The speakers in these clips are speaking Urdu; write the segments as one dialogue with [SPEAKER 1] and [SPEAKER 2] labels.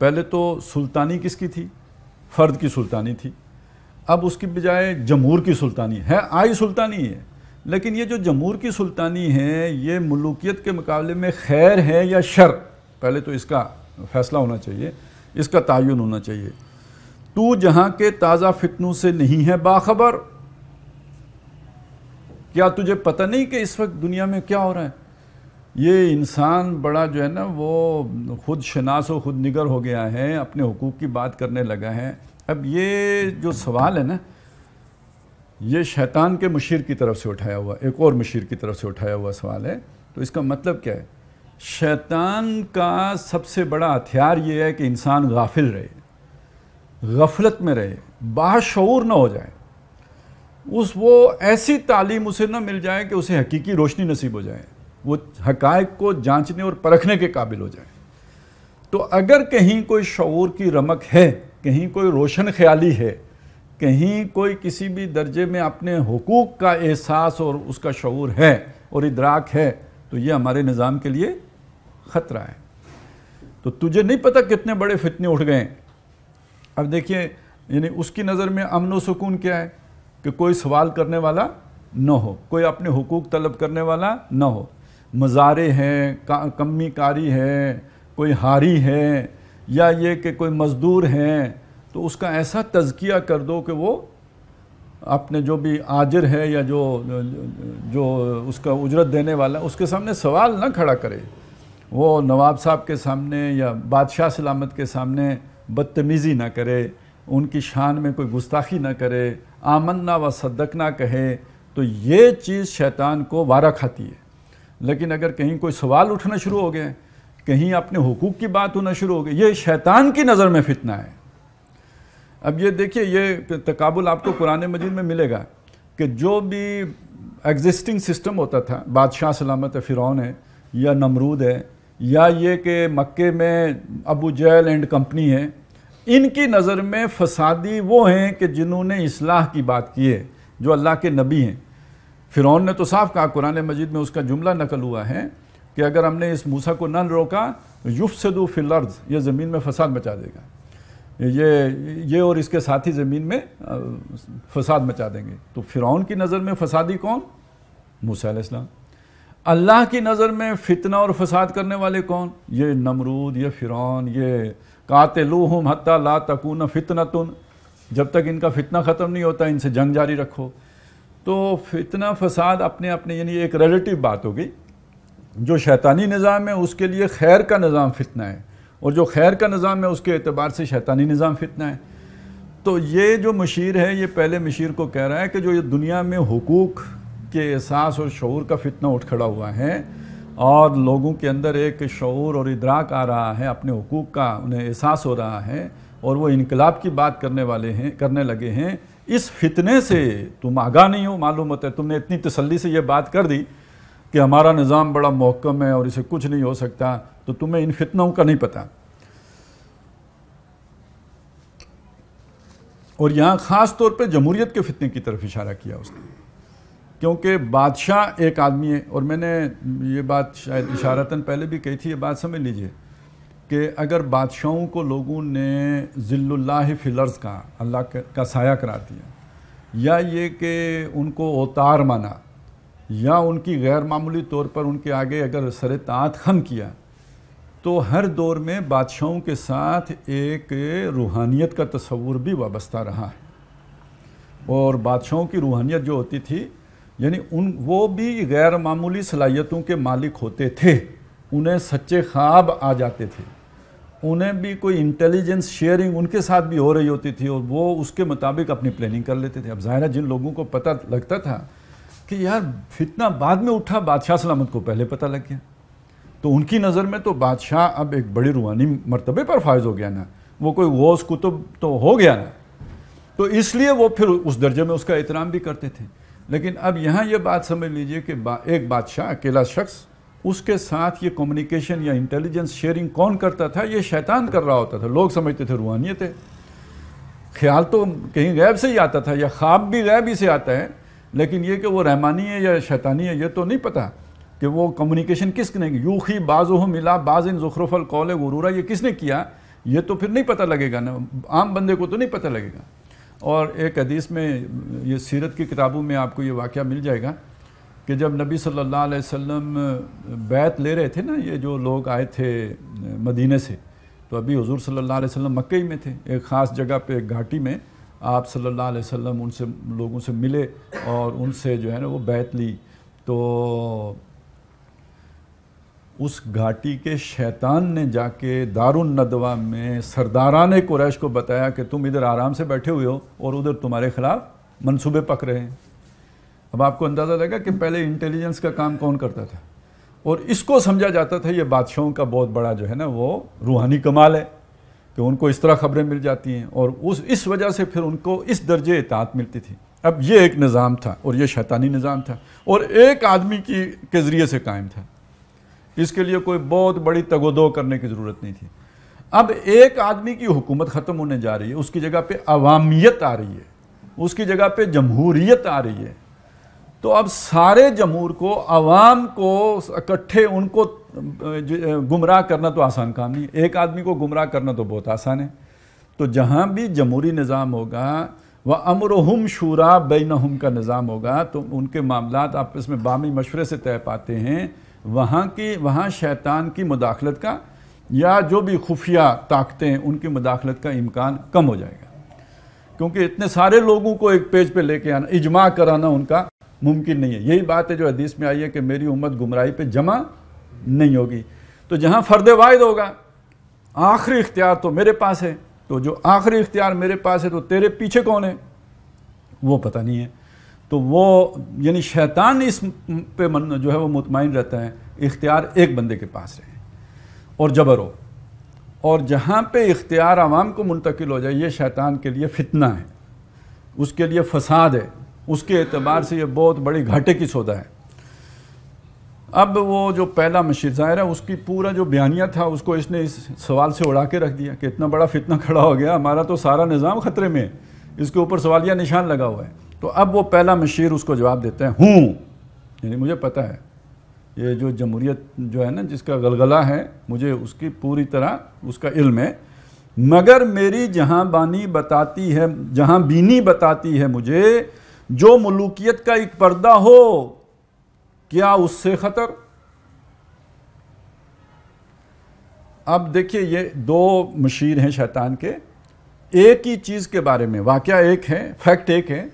[SPEAKER 1] پہلے تو سلطانی کس کی تھی؟ فرد کی سلطانی تھی. اب اس کی بجائے جمہور کی سلطانی ہے. آئی سلطانی ہے، لیکن یہ جو جمہور کی سلطانی ہے یہ ملوکیت کے مقابلے میں خیر ہے یا شر؟ پہلے تو اس کا فیصلہ ہونا چاہیے، اس کا تعین ہونا چاہیے. تو جہاں کے تازہ فتنوں سے نہیں ہے باخبر، کیا تجھے پتہ نہیں کہ اس وقت دنیا میں کیا ہو رہا ہے؟ یہ انسان بڑا جو ہے نا وہ خود شناس و خود نگر ہو گیا ہے، اپنے حقوق کی بات کرنے لگا ہے. اب یہ جو سوال ہے نا، یہ شیطان کے مشیر کی طرف سے اٹھایا ہوا، ایک اور مشیر کی طرف سے اٹھایا ہوا سوال ہے. تو اس کا مطلب کیا ہے؟ شیطان کا سب سے بڑا ہتھیار یہ ہے کہ انسان غافل رہے، غفلت میں رہے، باشعور نہ ہو جائے. وہ ایسی تعلیم اسے نہ مل جائے کہ اسے حقیقی روشنی نصیب ہو جائے، وہ حقائق کو جانچنے اور پرکھنے کے قابل ہو جائے. تو اگر کہیں کوئی شعور کی رمق ہے، کہیں کوئی روشن خیالی ہے، کہیں کوئی کسی بھی درجے میں اپنے حقوق کا احساس اور اس کا شعور ہے اور ادراک ہے، تو یہ ہمارے نظام کے لیے خطرہ ہے. تو تجھے نہیں پتہ کتنے بڑے فتنے اٹھ گئے ہیں. اب دیکھیے، یعنی اس کی نظر میں امن و سکون کیا ہے؟ کہ کوئی سوال کرنے والا نہ ہو، کوئی اپنے حقوق طلب کرنے والا نہ ہو. مزارے ہیں، کمی کاری ہے، کوئی ہاری ہے، یا یہ کہ کوئی مزدور ہیں، تو اس کا ایسا تزکیہ کر دو کہ وہ اپنے جو بھی آجر ہے یا جو اس کا اجرت دینے والا اس کے سامنے سوال نہ کھڑا کرے. وہ نواب صاحب کے سامنے یا بادشاہ سلامت کے سامنے بدتمیزی نہ کرے، ان کی شان میں کوئی گستاخی نہ کرے، آمنا و صدقنا کہے. تو یہ چیز شیطان کو وارہ کھاتی ہے. لیکن اگر کہیں کوئی سوال اٹھنا شروع ہو گیا، کہیں اپنے حقوق کی بات ہونا شروع ہو گئی، یہ شیطان کی نظر میں فتنہ ہے. اب یہ دیکھیے، یہ تقابل آپ کو قرآن مجید میں ملے گا کہ جو بھی ایگزسٹنگ سسٹم ہوتا تھا، بادشاہ سلامت فرعون ہے یا نمرود ہے، یا یہ کہ مکے میں ابو جہل اینڈ کمپنی ہے، ان کی نظر میں فسادی وہ ہیں کہ جنہوں نے اصلاح کی بات کی ہے، جو اللہ کے نبی ہیں. فرعون نے تو صاف کہا، قرآن مجید میں اس کا جملہ نقل ہوا ہے کہ اگر ہم نے اس موسیٰ کو نہ روکا، یفسدوا فی الارض، یہ زمین میں فساد مچا دے گا، یہ اور اس کے ساتھی زمین میں فساد مچا دیں گے. تو فرعون کی نظر میں فسادی کون؟ موسیٰ علیہ السلام. اللہ کی نظر میں فتنہ اور فساد کرنے والے کون؟ یہ نمرود، یہ فرعون، یہ قاتلوہم حتی لا تکون فتنۃ، جب تک ان کا فتنہ ختم نہیں ہوتا ان سے جنگ جاری رکھو. تو فتنہ فساد اپنے اپنے، یعنی ایک ریلیٹیو بات ہوگی. جو شیطانی نظام ہے اس کے لیے خیر کا نظام فتنہ ہے، اور جو خیر کا نظام ہے اس کے اعتبار سے شیطانی نظام فتنہ ہے. تو یہ جو مشیر ہے، یہ پہلے مشیر کو کہہ رہا ہے کہ جو یہ دنیا میں حقوق کے احساس اور شعور کا فتنہ اٹھ کھڑا ہوا ہے، اور لوگوں کے اندر ایک شعور اور ادراک آ رہا ہے، اپنے حقوق کا انہیں احساس ہو رہا ہے، اور وہ انقلاب کی بات کرنے لگے ہیں، اس فتنے سے تم آگاہ نہیں ہو. معلوم ہوتا ہے تم نے اتنی تسلی سے یہ بات کر دی کہ ہمارا نظام بڑا محکم ہے اور اسے کچھ نہیں ہو سکتا، تو تمہیں ان فتنوں کا نہیں پتہ. اور یہاں خاص طور پہ جمہوریت کے فتنے کی طرف اشارہ کیا اس نے، کیونکہ بادشاہ ایک آدمی ہے. اور میں نے یہ بات شاید اشارتاً پہلے بھی کہی تھی، یہ بات سمجھ لیجئے کہ اگر بادشاہوں کو لوگوں نے ذل اللہ فی الارض کا، اللہ کا سایہ قرار دیا، یا یہ کہ ان کو اوتار مانا، یا ان کی غیر معمولی طور پر ان کے آگے اگر سر طاعت خم کیا، تو ہر دور میں بادشاہوں کے ساتھ ایک روحانیت کا تصور بھی وابستہ رہا ہے. اور بادشاہوں کی روحانیت جو ہوتی تھی، یعنی وہ بھی غیر معمولی صلاحیتوں کے مالک ہوتے تھے. انہیں سچے خواب آ جاتے تھے، انہیں بھی کوئی انٹیلیجنس شیئرنگ ان کے ساتھ بھی ہو رہی ہوتی تھی، اور وہ اس کے مطابق اپنی پلاننگ کر لیتے تھے. اب ظاہر ہے جن لوگوں کو پتہ لگتا تھا کہ یار فتنہ بعد میں اٹھا، بادشاہ سلامت کو پہلے پتہ لگ گیا، تو ان کی نظر میں تو بادشاہ اب ایک بڑی روحانی مرتبے پر فائز ہو گیا نا، وہ کوئی غوث کتب تو ہو گیا نا. تو اس لیے وہ پھر اس درجے میں اس کا احترام بھی کرتے تھے. لیکن اب یہاں یہ بات سمجھ لیجئے کہ ایک بادشاہ، اکیلا شخص، اس کے ساتھ یہ کمیونیکیشن یا انٹیلیجنس شیئرنگ کون کرتا تھا؟ یہ شیطان کر رہا ہوتا تھا. لوگ سمجھتے تھے روحانیت ہے، خیال تو کہیں غیب سے ہی آتا تھا، یا خواب بھی غیب ہی سے آتا ہے، لیکن یہ کہ وہ رحمانی ہے یا شیطانی ہے یہ تو نہیں پتہ کہ وہ کمیونیکیشن کس نے کی. یوخی بعضهم الی بعض زخرف القول غرورا، یہ کس نے کیا؟ یہ تو پھر نہیں پتہ لگے گا نا، عام بندے کو تو نہیں پتہ لگے گا۔ اور ایک حدیث میں، یہ سیرت کی کتابوں میں آپ کو یہ واقعہ مل جائے گا کہ جب نبی صلی اللہ علیہ وسلم بیعت لے رہے تھے نا، یہ جو لوگ آئے تھے مدینہ سے، تو ابھی حضور صلی اللہ علیہ وسلم مکہ ہی میں تھے، ایک خاص جگہ پہ ایک گھاٹی میں آپ صلی اللہ علیہ وسلم ان سے لوگوں سے ملے اور ان سے جو ہے نا وہ بیعت لی۔ تو اس گھاٹی کے شیطان نے جا کے دارالندوہ میں سرداران قریش کو بتایا کہ تم ادھر آرام سے بیٹھے ہوئے ہو اور ادھر تمہارے خلاف منصوبے پک رہے ہیں۔ اب آپ کو اندازہ لگا کہ پہلے انٹیلیجنس کا کام کون کرتا تھا، اور اس کو سمجھا جاتا تھا یہ بادشاہوں کا بہت بڑا جو ہے نا وہ روحانی کمال ہے کہ ان کو اس طرح خبریں مل جاتی ہیں، اور اس وجہ سے پھر ان کو اس درجے اطاعت ملتی تھی۔ اب یہ ایک نظام تھا اور یہ شیطانی نظام تھا، اور ایک آدمی کے ذریعے سے قائم تھا، اس کے لیے کوئی بہت بڑی تگ و دو کرنے کی ضرورت نہیں تھی۔ اب ایک آدمی کی حکومت ختم ہونے جا رہی ہے، اس کی جگہ پہ عوامیت آ رہی ہے، اس کی جگہ پہ جمہوریت آ رہی ہے، تو اب سارے جمہور کو، عوام کو اکٹھے ان کو گمراہ کرنا تو آسان کام نہیں ہے، ایک آدمی کو گمراہ کرنا تو بہت آسان ہے۔ تو جہاں بھی جمہوری نظام ہوگا، وَأَمْرُهُمْ شُورَىٰ بَيْنَهُمْ کا نظام ہوگا، تو ان کے معاملات آپس میں باہمی مشورے سے طے پاتے ہیں، وہاں شیطان کی مداخلت کا یا جو بھی خفیہ طاقتیں ان کی مداخلت کا امکان کم ہو جائے گا، کیونکہ اتنے سارے لوگوں کو ایک پیج پہ لے کے آنا، اجماع کرانا ان کا ممکن نہیں ہے۔ یہی بات ہے جو حدیث میں آئی ہے کہ میری امت گمراہی پہ جمع نہیں ہوگی۔ تو جہاں فرد واحد ہوگا، آخری اختیار تو میرے پاس ہے، تو جو آخری اختیار میرے پاس ہے تو تیرے پیچھے کون ہے وہ پتہ نہیں ہے۔ تو وہ یعنی شیطان اس پہ جو ہے وہ مطمئن رہتا ہے اختیار ایک بندے کے پاس رہے اور جبر ہو، اور جہاں پہ اختیار عوام کو منتقل ہو جائے یہ شیطان کے لیے فتنہ ہے، اس کے لیے فساد ہے، اس کے اعتبار سے یہ بہت بڑی گھاٹے کی سودا ہے۔ اب وہ جو پہلا مشیر ظاہر ہے اس کی پورا جو بیانیہ تھا اس کو اس نے اس سوال سے اڑا کے رکھ دیا کہ اتنا بڑا فتنہ کھڑا ہو گیا، ہمارا تو سارا نظام خطرے میں ہے، اس کے اوپر سوالیہ نشان لگا ہوا ہے۔ تو اب وہ پہلا مشیر اس کو جواب دیتا ہے یعنی مجھے پتہ ہے یہ جو جمہوریت جو ہے نا جس کا غلغلہ ہے، مجھے اس کی پوری طرح اس کا علم ہے، مگر میری جہاں بینی بتاتی ہے مجھے جو ملوکیت کا ایک پردہ ہو، کیا اس سے خطر؟ اب دیکھیے یہ دو مشیر ہیں شیطان کے، ایک ہی چیز کے بارے میں، واقعہ ایک ہے، فیکٹ ایک ہے،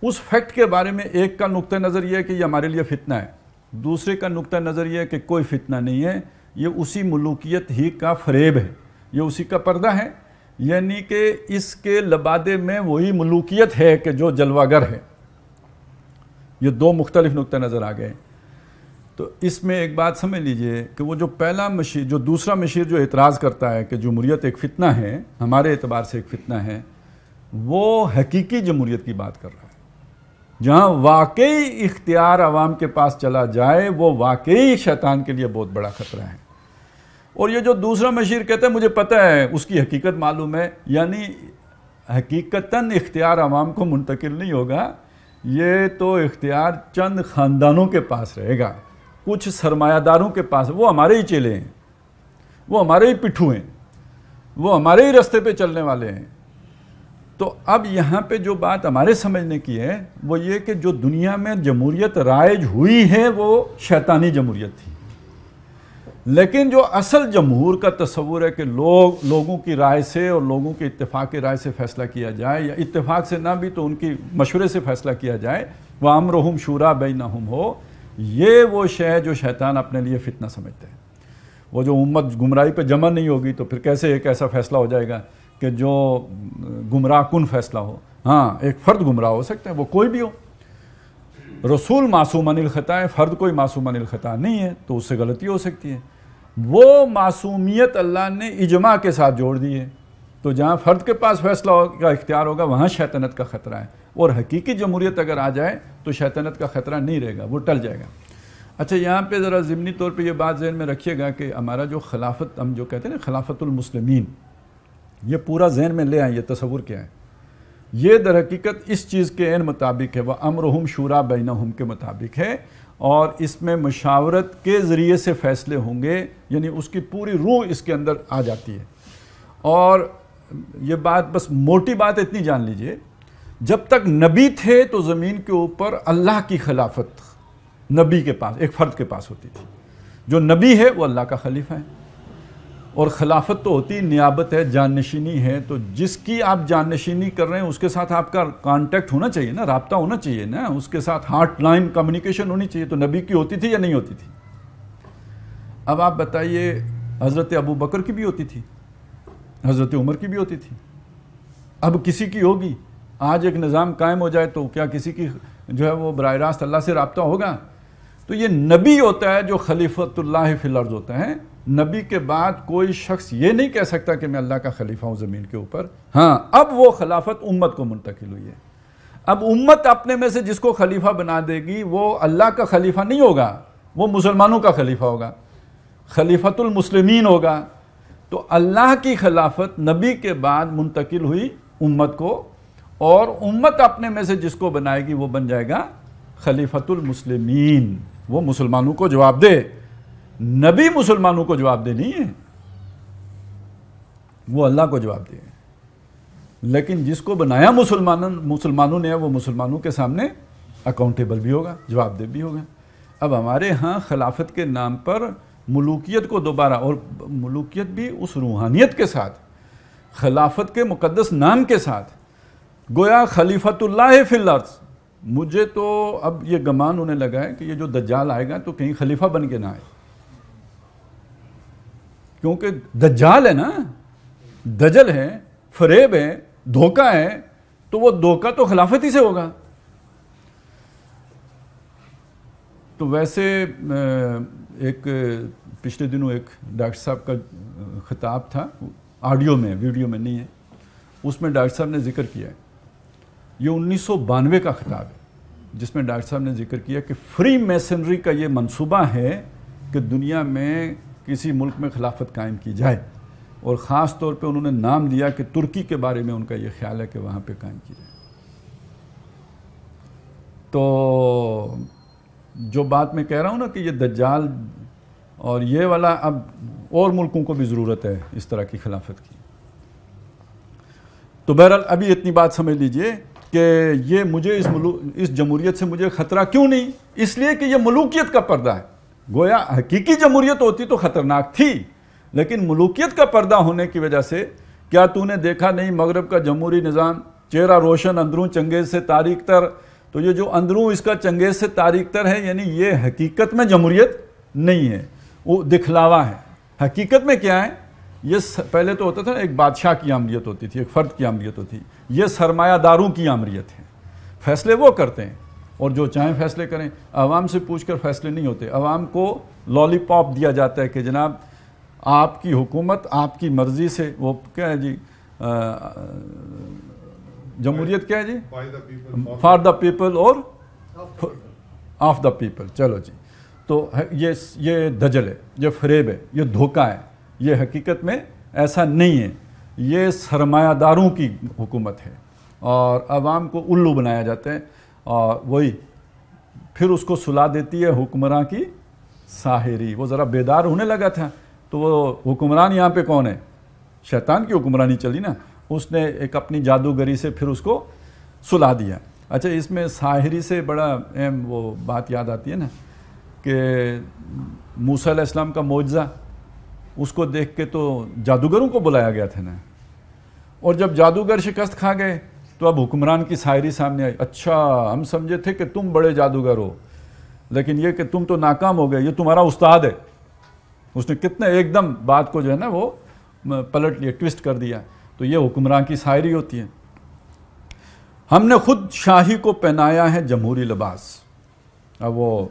[SPEAKER 1] اس فیکٹ کے بارے میں ایک کا نقطہ نظر یہ ہے کہ یہ ہمارے لیے فتنہ ہے، دوسرے کا نقطہ نظر یہ ہے کہ کوئی فتنہ نہیں ہے، یہ اسی ملوکیت ہی کا فریب ہے، یہ اسی کا پردہ ہے، یعنی کہ اس کے لبادے میں وہی ملوکیت ہے کہ جو جلوہ گر ہے۔ یہ دو مختلف نقطہ نظر آ گئے۔ تو اس میں ایک بات سمجھ لیجئے کہ وہ جو پہلا مشیر، جو دوسرا مشیر جو اعتراض کرتا ہے کہ جمہوریت ایک فتنہ ہے، ہمارے اعتبار سے ایک فتنہ ہے، وہ حقیقی جمہوریت کی بات کر رہا ہے، جہاں واقعی اختیار عوام کے پاس چلا جائے وہ واقعی شیطان کے لیے بہت بڑا خطرہ ہے۔ اور یہ جو دوسرا مشیر کہتا ہے مجھے پتہ ہے، اس کی حقیقت معلوم ہے، یعنی حقیقتاً اختیار عوام کو منتقل نہیں ہوگا، یہ تو اختیار چند خاندانوں کے پاس رہے گا، کچھ سرمایہ داروں کے پاس، وہ ہمارے ہی چیلے ہیں، وہ ہمارے ہی پٹھو ہیں، وہ ہمارے ہی رستے پہ چلنے والے ہیں۔ تو اب یہاں پہ جو بات ہمارے سمجھنے کی ہے وہ یہ کہ جو دنیا میں جمہوریت رائج ہوئی ہے وہ شیطانی جمہوریت تھی، لیکن جو اصل جمہور کا تصور ہے کہ لوگوں کی رائے سے اور لوگوں کے اتفاق کی رائے سے فیصلہ کیا جائے، یا اتفاق سے نہ بھی تو ان کی مشورے سے فیصلہ کیا جائے، وَأَمْرُهُمْ شُورَىٰ بَيْنَهُمْ ہو، یہ وہ شے ہے جو شیطان اپنے لیے فتنہ سمجھتے ہیں۔ وہ جو امت گمراہی پہ جمع نہیں ہوگی تو پھر کیسے ایک ایسا فیصلہ ہو جائے گا کہ جو گمراہ کن فیصلہ ہو؟ ہاں ایک فرد گمراہ ہو سکتا ہے، وہ کوئی بھی ہو، رسول معصوم عن الخطا ہے، فرد کوئی معصوم عن الخطا نہیں ہے، تو اس سے غلطی ہو سکتی ہے۔ وہ معصومیت اللہ نے اجماع کے ساتھ جوڑ دی ہے، تو جہاں فرد کے پاس فیصلہ کا اختیار ہوگا وہاں شیطنت کا خطرہ ہے، اور حقیقی جمہوریت اگر آ جائے تو شیطنت کا خطرہ نہیں رہے گا، وہ ٹل جائے گا۔ اچھا یہاں پہ ذرا ضمنی طور پہ یہ بات ذہن میں رکھیے گا کہ ہمارا جو خلافت، ہم جو کہتے ہیں نا خلافت المسلمین، یہ پورا ذہن میں لے آئیں، یہ تصور کیا ہے؟ یہ در حقیقت اس چیز کے عین مطابق ہے، وَأَمْرُهُمْ شُورَىٰ بَيْنَهُمْ کے مطابق ہے، اور اس میں مشاورت کے ذریعے سے فیصلے ہوں گے، یعنی اس کی پوری روح اس کے اندر آ جاتی ہے۔ اور یہ بات بس موٹی بات اتنی جان لیجئے، جب تک نبی تھے تو زمین کے اوپر اللہ کی خلافت نبی کے پاس، ایک فرد کے پاس ہوتی تھی. جو نبی ہے وہ اللہ کا خلیفہ ہے. اور خلافت تو ہوتی نیابت ہے، جانشینی ہے. تو جس کی آپ جانشینی کر رہے ہیں اس کے ساتھ آپ کا کانٹیکٹ ہونا چاہیے نا، رابطہ ہونا چاہیے نا، اس کے ساتھ ہارٹ لائن کمیونیکیشن ہونی چاہیے. تو نبی کی ہوتی تھی یا نہیں ہوتی تھی؟ اب آپ بتائیے، حضرت ابو بکر کی بھی ہوتی تھی، حضرت عمر کی بھی ہوتی تھی. اب کسی کی ہوگی؟ آج ایک نظام قائم ہو جائے تو کیا کسی کی جو ہے وہ براہ راست اللہ سے رابطہ ہوگا؟ تو یہ نبی ہوتا ہے جو خلیفۃ اللہ فی الارض ہوتا ہے. نبی کے بعد کوئی شخص یہ نہیں کہہ سکتا کہ میں اللہ کا خلیفہ ہوں زمین کے اوپر. ہاں، اب وہ خلافت امت کو منتقل ہوئی ہے. اب امت اپنے میں سے جس کو خلیفہ بنا دے گی وہ اللہ کا خلیفہ نہیں ہوگا، وہ مسلمانوں کا خلیفہ ہوگا، خلیفۃ المسلمین ہوگا. تو اللہ کی خلافت نبی کے بعد منتقل ہوئی امت کو، اور امت اپنے میں سے جس کو بنائے گی وہ بن جائے گا خلیفۃ المسلمین. وہ مسلمانوں کو جواب دے. نبی مسلمانوں کو جواب دے نہیں ہے، وہ اللہ کو جواب دے. لیکن جس کو بنایا مسلمانوں نے وہ مسلمانوں کے سامنے اکاؤنٹیبل بھی ہوگا، جواب دہ بھی ہوگا. اب ہمارے ہاں خلافت کے نام پر ملوکیت کو دوبارہ، اور ملوکیت بھی اس روحانیت کے ساتھ، خلافت کے مقدس نام کے ساتھ، گویا خلیفۃ اللہ فی الارض. مجھے تو اب یہ گمان ہونے لگا ہے کہ یہ جو دجال آئے گا تو کہیں خلیفہ بن کے نہ آئے، کیونکہ دجال ہے نا، دجل ہے، فریب ہے، دھوکہ ہے. تو وہ دھوکہ تو خلافت ہی سے ہوگا. تو ویسے ایک پچھلے دنوں ایک ڈاکٹر صاحب کا خطاب تھا، آڈیو میں، ویڈیو میں نہیں ہے. اس میں ڈاکٹر صاحب نے ذکر کیا ہے، یہ 1992 کا خطاب ہے، جس میں ڈاکٹر صاحب نے ذکر کیا کہ فری میسنری کا یہ منصوبہ ہے کہ دنیا میں کسی ملک میں خلافت قائم کی جائے. اور خاص طور پہ انہوں نے نام لیا کہ ترکی کے بارے میں ان کا یہ خیال ہے کہ وہاں پہ قائم کی جائے. تو جو بات میں کہہ رہا ہوں نا کہ یہ دجال اور یہ والا، اب اور ملکوں کو بھی ضرورت ہے اس طرح کی خلافت کی. تو بہرحال ابھی اتنی بات سمجھ لیجئے کہ یہ مجھے اس جمہوریت سے مجھے خطرہ کیوں نہیں؟ اس لیے کہ یہ ملوکیت کا پردہ ہے. گویا حقیقی جمہوریت ہوتی تو خطرناک تھی، لیکن ملوکیت کا پردہ ہونے کی وجہ سے، کیا تو نے دیکھا نہیں مغرب کا جمہوری نظام، چہرہ روشن اندروں چنگیز سے تاریک تر. تو یہ جو اندروں اس کا چنگیز سے تاریک تر ہے، یعنی یہ حقیقت میں جمہوریت نہیں ہے، وہ دکھلاوا ہے. حقیقت میں کیا ہے؟ یہ پہلے تو ہوتا تھا ایک بادشاہ کی آمریت ہوتی تھی، ایک فرد کی آمریت ہوتی. یہ سرمایہ داروں کی آمریت ہے. فیصلے وہ کرتے ہیں اور جو چاہیں فیصلے کریں. عوام سے پوچھ کر فیصلے نہیں ہوتے. عوام کو لالی پاپ دیا جاتا ہے کہ جناب آپ کی حکومت آپ کی مرضی سے، وہ کیا ہے جی، جمہوریت کیا ہے جی، فار دا پیپل اور آف دا پیپل. چلو جی. تو یہ دجل ہے، یہ فریب ہے، یہ دھوکہ ہے. یہ حقیقت میں ایسا نہیں ہے. یہ سرمایہ داروں کی حکومت ہے اور عوام کو الو بنایا جاتا ہے. اور وہی پھر اس کو سلا دیتی ہے حکمراں کی ساحری. وہ ذرا بیدار ہونے لگا تھا تو وہ حکمران یہاں پہ کون ہے؟ شیطان کی حکمرانی چلی نا. اس نے ایک اپنی جادوگری سے پھر اس کو سلا دیا. اچھا، اس میں ساحری سے بڑا اہم وہ بات یاد آتی ہے نا کہ موسیٰ علیہ السلام کا معجزہ، اس کو دیکھ کے تو جادوگروں کو بلایا گیا تھا نا. اور جب جادوگر شکست کھا گئے تو اب حکمران کی ساحری سامنے آئی. اچھا، ہم سمجھے تھے کہ تم بڑے جادوگر ہو، لیکن یہ کہ تم تو ناکام ہو گئے، یہ تمہارا استاد ہے. اس نے کتنے ایک دم بات کو جو ہے نا وہ پلٹ لیا، ٹویسٹ کر دیا. تو یہ حکمران کی ساحری ہوتی ہے. ہم نے خود شاہی کو پہنایا ہے جمہوری لباس. اب وہ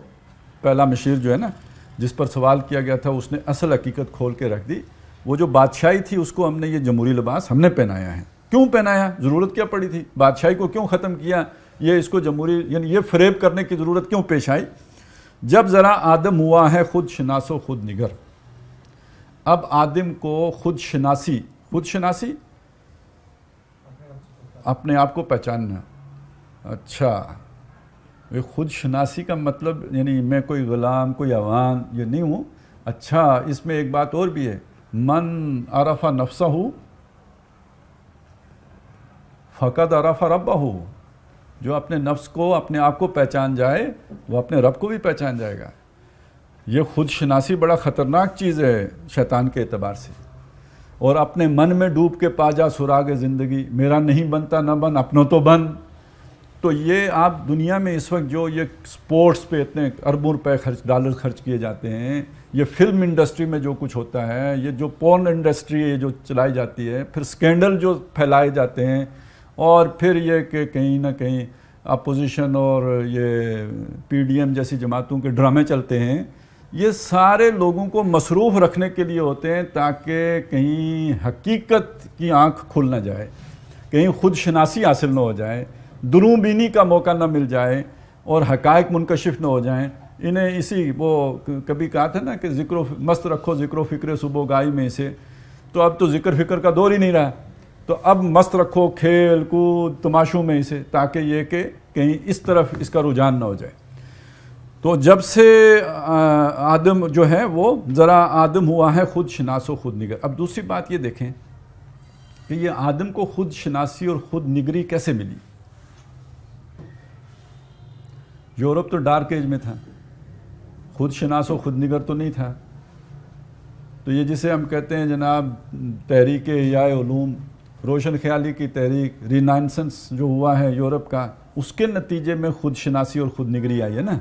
[SPEAKER 1] پہلا مشیر جو ہے نا جس پر سوال کیا گیا تھا، اس نے اصل حقیقت کھول کے رکھ دی. وہ جو بادشاہی تھی اس کو ہم نے یہ جمہوری لباس ہم نے پہنایا ہے. کیوں پہنایا؟ ضرورت کیا پڑی تھی؟ بادشاہی کو کیوں ختم کیا؟ یہ اس کو جمہوری، یعنی یہ فریب کرنے کی ضرورت کیوں پیش آئی؟ جب ذرا آدم ہوا ہے خود شناس و خود نگر. اب آدم کو خود شناسی اپنے آپ کو پہچاننا. اچھا، خود شناسی کا مطلب یعنی میں کوئی غلام، کوئی عوام یہ نہیں ہوں. اچھا، اس میں ایک بات اور بھی ہے، من عرف نفسہ فقد عرف ربہ، جو اپنے نفس کو اپنے آپ کو پہچان جائے وہ اپنے رب کو بھی پہچان جائے گا۔ یہ خود شناسی بڑا خطرناک چیز ہے شیطان کے اعتبار سے۔ اور اپنے من میں ڈوب کے پا جا سراغ زندگی، میرا نہیں بنتا نہ بن اپنوں تو بن۔ تو یہ آپ دنیا میں اس وقت جو یہ سپورٹس پہ اتنے اربوں روپے ڈالر خرچ کیے جاتے ہیں، یہ فلم انڈسٹری میں جو کچھ ہوتا ہے، یہ جو پورن انڈسٹری ہے جو چلائی جاتی ہے، پھر سکینڈل جو پھیلائے جاتے ہیں، اور پھر یہ کہ کہیں نہ کہیں اپوزیشن اور یہ پی ڈی ایم جیسی جماعتوں کے ڈرامے چلتے ہیں، یہ سارے لوگوں کو مصروف رکھنے کے لیے ہوتے ہیں تاکہ کہیں حقیقت کی آنکھ کھل نہ جائے، کہیں خود شناسی حاصل نہ ہو جائے، دروں بینی کا موقع نہ مل جائے اور حقائق منکشف نہ ہو جائیں۔ انہیں اسی وہ کبھی کہا تھا نا کہ مست رکھو ذکر و فکر صبح گائی میں سے، تو اب تو ذکر فکر کا دور ہی نہیں رہا، تو اب مست رکھو کھیل کود تماشوں میں سے، تاکہ یہ کہ کہیں اس طرف اس کا رجحان نہ ہو جائے۔ تو جب سے آدم جو ہے وہ ذرا آدم ہوا ہے خود شناس و خود نگر۔ اب دوسری بات یہ دیکھیں کہ یہ آدم کو خود شناسی اور خود نگری کیسے ملی؟ یورپ تو ڈارک ایج میں تھا، خود شناس و خود نگر تو نہیں تھا۔ تو یہ جسے ہم کہتے ہیں جناب تحریک احیاء علوم، روشن خیالی کی تحریک، رینائنسنس جو ہوا ہے یورپ کا، اس کے نتیجے میں خود شناسی اور خود نگری آئی ہے نا۔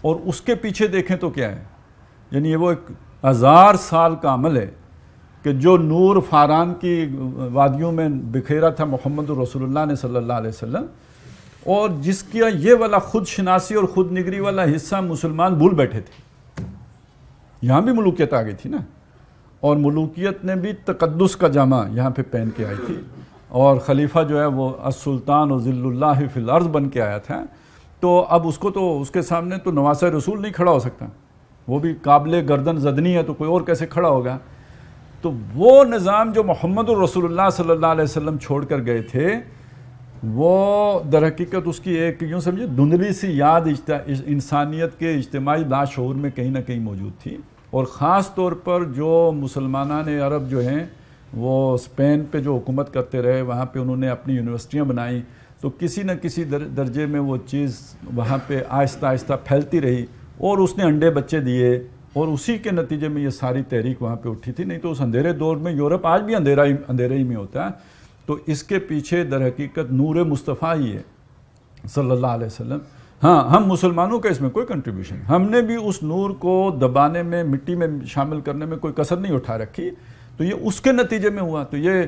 [SPEAKER 1] اور اس کے پیچھے دیکھیں تو کیا ہے، یعنی یہ وہ ایک 1000 سال کا عمل ہے کہ جو نور فاران کی وادیوں میں بکھیرا تھا محمد رسول اللہ نے صلی اللہ علیہ وسلم، اور جس کا یہ والا خود شناسی اور خود نگری والا حصہ مسلمان بھول بیٹھے تھے۔ یہاں بھی ملوکیت آ گئی تھی نا، اور ملوکیت نے بھی تقدس کا جامع یہاں پہ پہن کے آئی تھی، اور خلیفہ جو ہے وہ السلطان و ذل اللہ فی الارض بن کے آیا تھا۔ تو اب اس کو تو اس کے سامنے تو نواسہ رسول نہیں کھڑا ہو سکتا، وہ بھی قابل گردن زدنی ہے، تو کوئی اور کیسے کھڑا ہوگا؟ تو وہ نظام جو محمد الرسول اللہ صلی اللہ علیہ وسلم چھوڑ کر گئے تھے، وہ در حقیقت اس کی ایک یوں سمجھے دھندلی سی یاد انسانیت کے اجتماعی لاشعور میں کہیں نہ کہیں موجود تھی۔ اور خاص طور پر جو مسلمانان عرب جو ہیں وہ اسپین پہ جو حکومت کرتے رہے، وہاں پہ انہوں نے اپنی یونیورسٹیاں بنائیں، تو کسی نہ کسی درجے میں وہ چیز وہاں پہ آہستہ آہستہ پھیلتی رہی، اور اس نے انڈے بچے دیے، اور اسی کے نتیجے میں یہ ساری تحریک وہاں پہ اٹھی تھی۔ نہیں تو اس اندھیرے دور میں یورپ آج بھی اندھیرے ہی میں ہوتا ہے۔ تو اس کے پیچھے در حقیقت نور مصطفیٰ ہی ہے صلی اللہ علیہ وسلم۔ ہاں، ہم مسلمانوں کا اس میں کوئی کنٹریبیوشن، ہم نے بھی اس نور کو دبانے میں، مٹی میں شامل کرنے میں کوئی کسر نہیں اٹھا رکھی، تو یہ اس کے نتیجے میں ہوا۔ تو یہ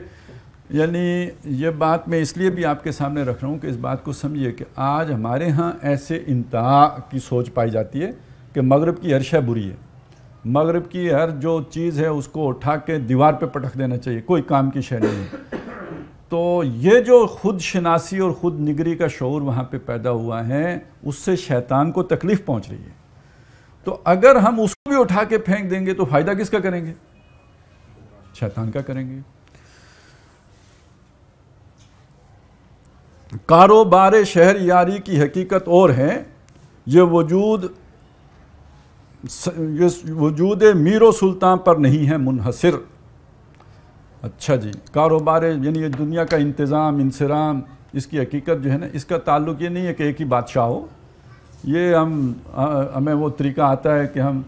[SPEAKER 1] یعنی یہ بات میں اس لیے بھی آپ کے سامنے رکھ رہا ہوں کہ اس بات کو سمجھیے کہ آج ہمارے ہاں ایسے انتہا کی سوچ پائی جاتی ہے کہ مغرب کی ہر شے بری ہے، مغرب کی ہر جو چیز ہے اس کو اٹھا کے دیوار پہ پٹک دینا چاہیے، کوئی کام کی شے نہیں ہے۔ تو یہ جو خود شناسی اور خود نگری کا شعور وہاں پہ پیدا ہوا ہے، اس سے شیطان کو تکلیف پہنچ رہی ہے۔ تو اگر ہم اس کو بھی اٹھا کے پھینک دیں گے تو فائدہ کس کا کریں گے؟ شیطان کا کریں گے۔ کاروبار شہر یاری کی حقیقت اور ہے، یہ وجود میر و سلطان پر نہیں ہے منحصر۔ اچھا جی، کاروبار یعنی یہ دنیا کا انتظام انصرام، اس کی حقیقت جو ہے نا، اس کا تعلق یہ نہیں ہے کہ ایک ہی بادشاہ ہو۔ یہ ہمیں وہ طریقہ آتا ہے کہ ہم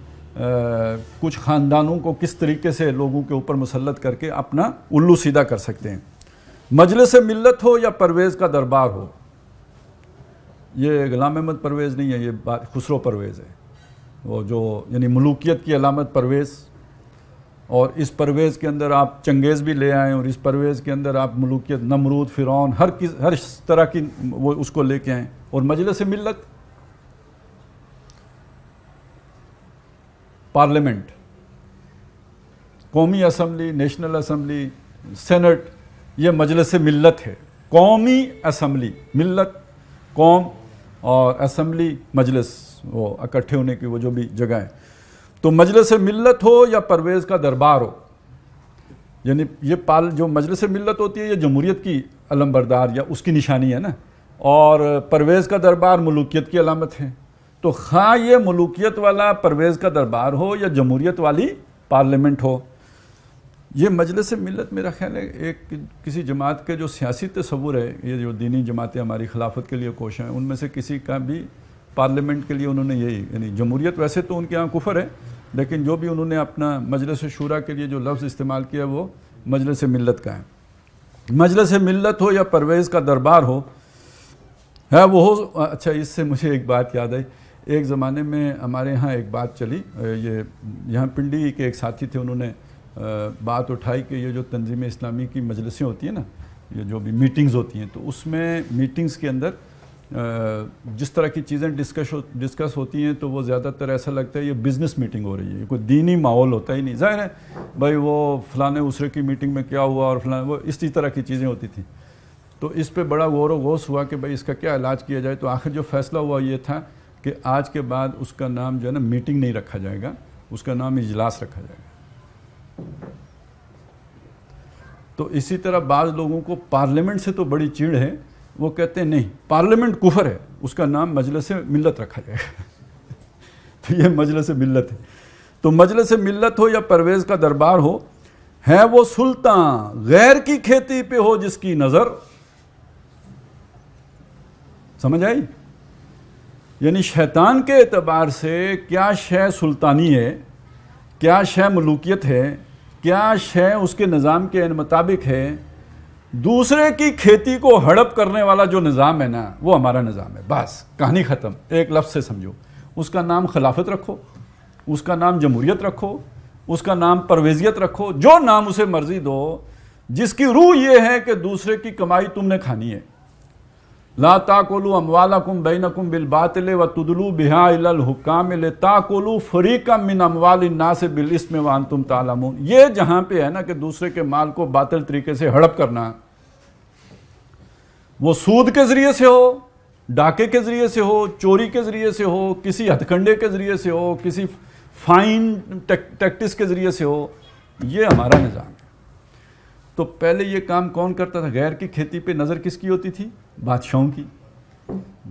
[SPEAKER 1] کچھ خاندانوں کو کس طریقے سے لوگوں کے اوپر مسلط کر کے اپنا الو سیدھا کر سکتے ہیں۔ مجلس ملت ہو یا پرویز کا دربار ہو، یہ غلام احمد پرویز نہیں ہے، یہ بات خسرو پرویز ہے، وہ جو یعنی ملوکیت کی علامت پرویز۔ اور اس پرویز کے اندر آپ چنگیز بھی لے آئیں، اور اس پرویز کے اندر آپ ملوکیت نمرود فرعون ہر طرح کی وہ اس کو لے کے آئیں۔ اور مجلس ملت پارلیمنٹ، قومی اسمبلی، نیشنل اسمبلی، سینٹ، یہ مجلس ملت ہے۔ قومی اسمبلی، ملت قوم، اور اسمبلی مجلس، وہ اکٹھے ہونے کی وہ جو بھی جگہ ہے۔ تو مجلس ملت ہو یا پرویز کا دربار ہو، یعنی یہ جو مجلس ملت ہوتی ہے یہ جمہوریت کی علمبردار یا اس کی نشانی ہے نا، اور پرویز کا دربار ملوکیت کی علامت ہے۔ تو خواہ یہ ملوکیت والا پرویز کا دربار ہو یا جمہوریت والی پارلیمنٹ ہو، یہ مجلس ملت میرا خیال ہے ایک کسی جماعت کے جو سیاسی تصور ہے، یہ جو دینی جماعتیں ہماری خلافت کے لیے کوشاں ہیں، ان میں سے کسی کا بھی پارلیمنٹ کے لیے انہوں نے یہی، یعنی جمہوریت ویسے تو ان کے یہاں کفر ہے، لیکن جو بھی انہوں نے اپنا مجلس شورا کے لیے جو لفظ استعمال کیا وہ مجلس ملت کا ہے۔ مجلس ملت ہو یا پرویز کا دربار ہو، ہے وہ ہو۔ اچھا، اس سے مجھے ایک بات یاد آئی، ایک زمانے میں ہمارے ہاں ایک بات چلی، یہاں پنڈی کے ایک ساتھی تھے، انہوں نے بات اٹھائی کہ یہ جو تنظیم اسلامی کی مجلسیں ہوتی ہیں نا، یہ جو بھی میٹنگز ہوتی ہیں، تو اس میں میٹنگز کے اندر جس طرح کی چیزیں ڈسکس ہوتی ہیں تو وہ زیادہ تر ایسا لگتا ہے یہ بزنس میٹنگ ہو رہی ہے، کوئی دینی ماحول ہوتا ہی نہیں۔ ظاہر ہے بھائی وہ فلانے اسرے کی میٹنگ میں کیا ہوا اور فلانے، وہ اسی طرح کی چیزیں ہوتی تھیں۔ تو اس پہ بڑا غور و غوص ہوا کہ بھائی اس کا کیا علاج کیا جائے، تو آخر جو فیصلہ ہوا یہ تھا کہ آج کے بعد اس کا نام جو ہے نا میٹنگ نہیں رکھا جائے گا، اس کا نام اجلاس رکھا جائے گا۔ تو اسی طرح بعض لوگوں کو پارلیمنٹ سے تو بڑی چیڑ ہے، وہ کہتے ہیں نہیں پارلیمنٹ کفر ہے، اس کا نام مجلس ملت رکھا جائے گا۔ تو یہ مجلس ملت ہے۔ تو مجلس ملت ہو یا پرویز کا دربار ہو، ہے وہ سلطان غیر کی کھیتی پہ ہو جس کی نظر۔ سمجھ آئی؟ یعنی شیطان کے اعتبار سے کیا شے سلطانی ہے، کیا شے ملوکیت ہے، کیا شے اس کے نظام کے مطابق ہے، دوسرے کی کھیتی کو ہڑپ کرنے والا جو نظام ہے نا وہ ہمارا نظام ہے، بس کہانی ختم۔ ایک لفظ سے سمجھو، اس کا نام خلافت رکھو، اس کا نام جمہوریت رکھو، اس کا نام پرویزیت رکھو، جو نام اسے مرضی دو، جس کی روح یہ ہے کہ دوسرے کی کمائی تم نے کھانی ہے۔ لا تاکلوا اموالکم بینکم بالباطل وتدلوا بها الی الحکام لتاکلوا فریقا من اموال الناس بالاثم وانتم تعلمون۔ یہ جہاں پہ ہے نا کہ دوسرے کے مال کو باطل طریقے سے ہڑپ کرنا، وہ سود کے ذریعے سے ہو، ڈاکے کے ذریعے سے ہو، چوری کے ذریعے سے ہو، کسی ہتھ کنڈے کے ذریعے سے ہو، کسی فائن ٹیکٹس کے ذریعے سے ہو، یہ ہمارا نظام ہے۔ تو پہلے یہ کام کون کرتا تھا؟ غیر کی کھیتی پہ نظر کس کی ہوتی تھی؟ بادشاہوں کی،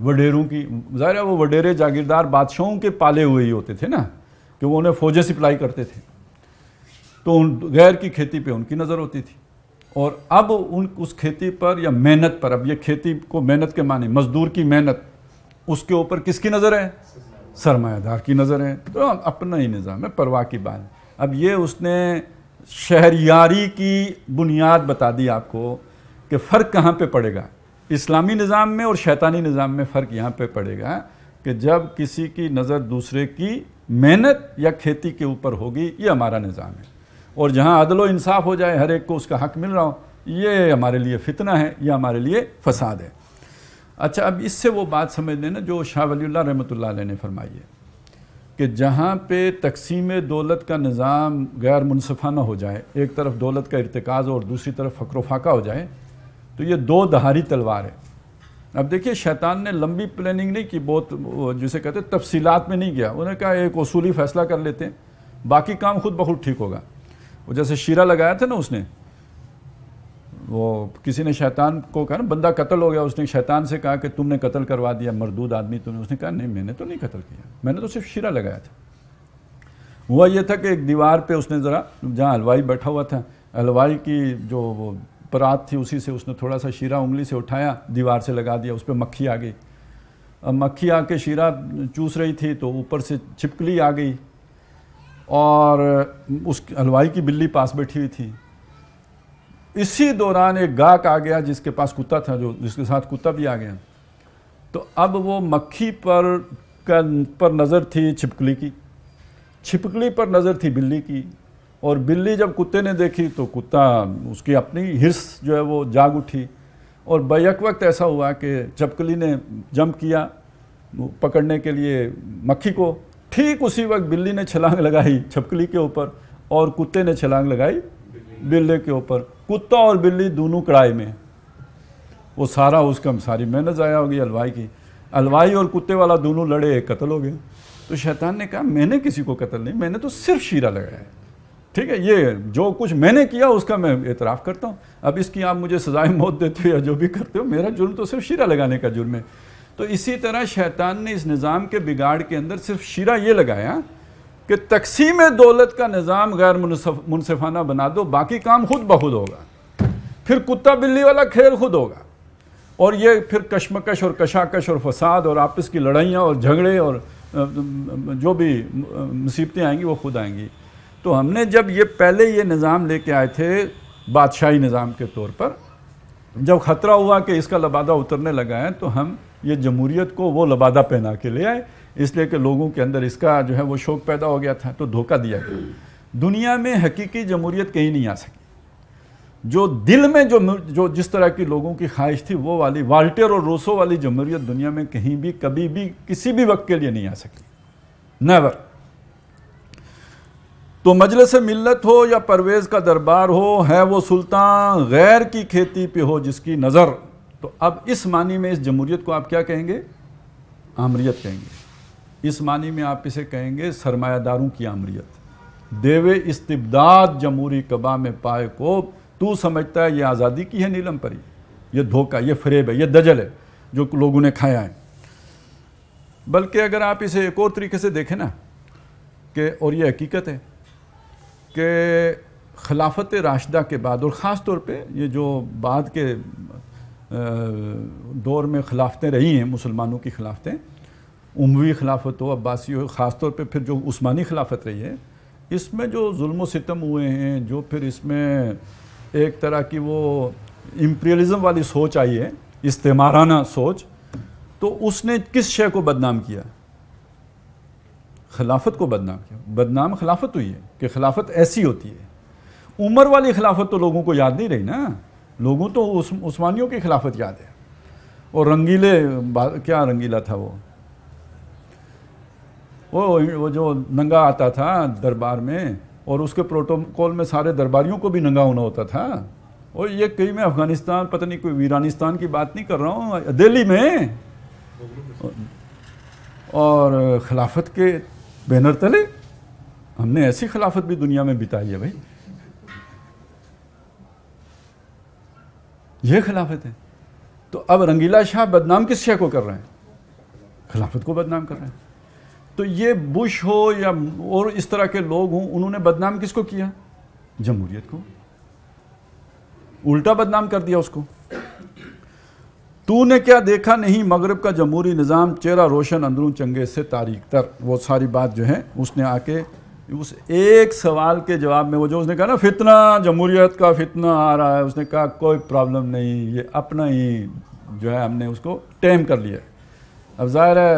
[SPEAKER 1] وڈیروں کی۔ ظاہر ہے وہ وڈیرے جاگیردار بادشاہوں کے پالے ہوئے ہی ہوتے تھے نا، کہ وہ انہیں فوجیں سپلائی کرتے تھے، تو غیر کی کھیتی پہ ان کی نظر ہوتی تھی۔ اور اب اس کھیتی پر یا محنت پر، اب یہ کھیتی کو محنت کے معنی مزدور کی محنت، اس کے اوپر کس کی نظر ہے؟ سرمایہ دار کی نظر ہے۔ تو اپنا ہی نظام ہے، پرواہ کی بات۔ اب یہ اس نے شہریاری کی بنیاد بتا دی آپ کو کہ فرق کہاں پہ پڑے گا، اسلامی نظام میں اور شیطانی نظام میں فرق یہاں پہ پڑے گا کہ جب کسی کی نظر دوسرے کی محنت یا کھیتی کے اوپر ہوگی، یہ ہمارا نظام ہے۔ اور جہاں عدل و انصاف ہو جائے، ہر ایک کو اس کا حق مل رہا ہو، یہ ہمارے لیے فتنہ ہے، یہ ہمارے لیے فساد ہے۔ اچھا، اب اس سے وہ بات سمجھ لینا جو شاہ ولی اللہ رحمۃ اللہ علیہ نے فرمائی ہے کہ جہاں پہ تقسیم دولت کا نظام غیر منصفانہ ہو جائے، ایک طرف دولت کا ارتکاز اور دوسری طرف فقر و فاقہ ہو جائے، تو یہ دو دھاری تلوار ہے۔ اب دیکھیے شیطان نے لمبی پلاننگ نہیں کی، بہت جسے کہتے ہیں تفصیلات میں نہیں گیا، انہوں نے کہا ایک اصولی فیصلہ کر لیتے ہیں، باقی کام خود بخود ٹھیک ہوگا۔ وہ جیسے شیرہ لگایا تھا نا اس نے، وہ کسی نے شیطان کو کہا نا بندہ قتل ہو گیا، اس نے شیطان سے کہا کہ تم نے قتل کروا دیا مردود آدمی تم نے، اس نے کہا نہیں میں نے تو نہیں قتل کیا، میں نے تو صرف شیرہ لگایا تھا۔ ہوا یہ تھا کہ ایک دیوار پہ اس نے ذرا، جہاں حلوائی بیٹھا ہوا تھا، حلوائی کی جو وہ پرات تھی اسی سے اس نے تھوڑا سا شیرہ انگلی سے اٹھایا، دیوار سے لگا دیا، اس پہ مکھی آ گئی۔ اب مکھی آ کے شیرہ چوس رہی تھی تو اوپر سے چھپکلی آ گئی، اور اس حلوائی کی بلی پاس بیٹھی ہوئی تھی۔ اسی دوران ایک گاہک آ گیا جس کے پاس کتا تھا، جس کے ساتھ کتا بھی آ گیا۔ تو اب وہ مکھی پر نظر تھی چھپکلی کی، چھپکلی پر نظر تھی بلی کی، اور بلی جب کتے نے دیکھی تو کتا اس کی اپنی ہرس جو ہے وہ جاگ اٹھی، اور بیک وقت ایسا ہوا کہ چھپکلی نے جمپ کیا پکڑنے کے لیے مکھی کو، ٹھیک اسی وقت بلی نے چھلانگ لگائی چھپکلی کے اوپر، اور کتے نے چھلانگ لگائی بلے کے اوپر۔ کتا اور بلی دونوں کڑائی میں، وہ سارا اس کا ساری محنت ضائع ہو گئی حلوائی کی۔ حلوائی اور کتے والا دونوں لڑے، ایک قتل ہو گیا۔ تو شیطان نے کہا میں نے کسی کو قتل نہیں، میں نے تو صرف شیرہ لگایا ہے، ٹھیک ہے، یہ جو کچھ میں نے کیا اس کا میں اعتراف کرتا ہوں، اب اس کی آپ مجھے سزائے موت دیتے ہو یا جو بھی کرتے ہو، میرا جرم تو صرف شیرہ لگانے کا جرم ہے۔ تو اسی طرح شیطان نے اس نظام کے بگاڑ کے اندر صرف شیرہ یہ لگایا کہ تقسیم دولت کا نظام غیر منصفانہ بنا دو، باقی کام خود بخود ہوگا، پھر کتا بلی والا کھیل خود ہوگا، اور یہ پھر کشمکش اور کشاکش اور فساد اور آپس کی لڑائیاں اور جھگڑے اور جو بھی مصیبتیں آئیں گی وہ خود آئیں گی۔ تو ہم نے جب یہ پہلے یہ نظام لے کے آئے تھے بادشاہی نظام کے طور پر، جب خطرہ ہوا کہ اس کا لبادہ اترنے لگا ہے تو ہم یہ جمہوریت کو وہ لبادہ پہنا کے لے آئے، اس لیے کہ لوگوں کے اندر اس کا جو ہے وہ شوق پیدا ہو گیا تھا، تو دھوکہ دیا گیا۔ دنیا میں حقیقی جمہوریت کہیں نہیں آ سکی، جو دل میں جو جس طرح کی لوگوں کی خواہش تھی وہ والی والٹر اور روسو والی جمہوریت دنیا میں کہیں بھی کبھی بھی کسی بھی وقت کے لیے نہیں آ سکی، نیور۔ تو مجلس ملت ہو یا پرویز کا دربار ہو، ہے وہ سلطان غیر کی کھیتی پہ ہو جس کی نظر۔ تو اب اس معنی میں اس جمہوریت کو آپ کیا کہیں گے؟ آمریت کہیں گے۔ اس معنی میں آپ اسے کہیں گے سرمایہ داروں کی آمریت۔ دیوے استبداد جمہوری کبا میں پائے کو، تو سمجھتا ہے یہ آزادی کی ہے نیلم پری، یہ دھوکہ، یہ فریب ہے، یہ دجل ہے جو لوگوں نے کھایا ہے۔ بلکہ اگر آپ اسے ایک اور طریقے سے دیکھیں نا کہ، اور یہ حقیقت ہے کہ خلافت راشدہ کے بعد، اور خاص طور پہ یہ جو بعد کے دور میں خلافتیں رہی ہیں مسلمانوں کی خلافتیں، اموی خلافت ہو، عباسی ہو، خاص طور پہ پھر جو عثمانی خلافت رہی ہے، اس میں جو ظلم و ستم ہوئے ہیں، جو پھر اس میں ایک طرح کی وہ امپریلزم والی سوچ آئی ہے، استعمارانہ سوچ، تو اس نے کس شے کو بدنام کیا؟ خلافت کو بدنام کیا۔ بدنام خلافت ہوئی ہے کہ خلافت ایسی ہوتی ہے۔ عمر والی خلافت تو لوگوں کو یاد نہیں رہی نا، لوگوں تو عثمانیوں کی خلافت یاد ہے۔ اور رنگیلے، کیا رنگیلا تھا وہ جو ننگا آتا تھا دربار میں، اور اس کے پروٹوکول میں سارے درباریوں کو بھی ننگا ہونا ہوتا تھا۔ اور یہ کہیں میں افغانستان، پتہ نہیں کوئی ویرانستان کی بات نہیں کر رہا ہوں، دہلی میں، اور خلافت کے بینر تلے ہم نے ایسی خلافت بھی دنیا میں بتائی ہے بھائی، یہ خلافت ہے۔ تو اب رنگیلا شاہ بدنام کس شے کو کر رہے ہیں؟ خلافت کو بدنام کر رہے ہیں۔ تو یہ بش ہو یا اور اس طرح کے لوگ ہوں، انہوں نے بدنام کس کو کیا؟ جمہوریت کو، الٹا بدنام کر دیا اس کو۔ تو نے کیا دیکھا نہیں مغرب کا جمہوری نظام، چہرہ روشن اندرون چنگیز سے تاریک تر، وہ ساری بات جو ہے اس نے آ کے اس ایک سوال کے جواب میں، وہ جو اس نے کہا نا فتنہ، جمہوریت کا فتنہ آ رہا ہے، اس نے کہا کوئی پرابلم نہیں، یہ اپنا ہی جو ہے ہم نے اس کو ٹیم کر لیا ہے۔ اب ظاہر ہے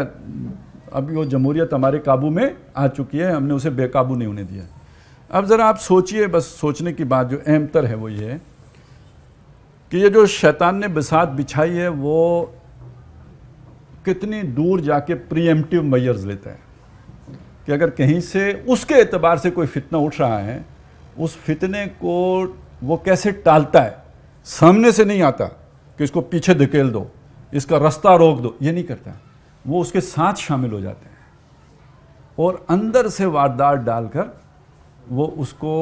[SPEAKER 1] ابھی وہ جمہوریت ہمارے قابو میں آ چکی ہے، ہم نے اسے بے قابو نہیں ہونے دیا۔ اب ذرا آپ سوچئے، بس سوچنے کی بات جو اہم تر ہے وہ یہ ہے کہ یہ جو شیطان نے بساط بچھائی ہے وہ کتنی دور جا کے پری ایمپٹیو میئرز لیتا ہے کہ اگر کہیں سے اس کے اعتبار سے کوئی فتنہ اٹھ رہا ہے، اس فتنے کو وہ کیسے ٹالتا ہے۔ سامنے سے نہیں آتا کہ اس کو پیچھے دھکیل دو، اس کا رستہ روک دو، یہ نہیں کرتا، وہ اس کے ساتھ شامل ہو جاتے ہیں اور اندر سے واردات ڈال کر وہ اس کو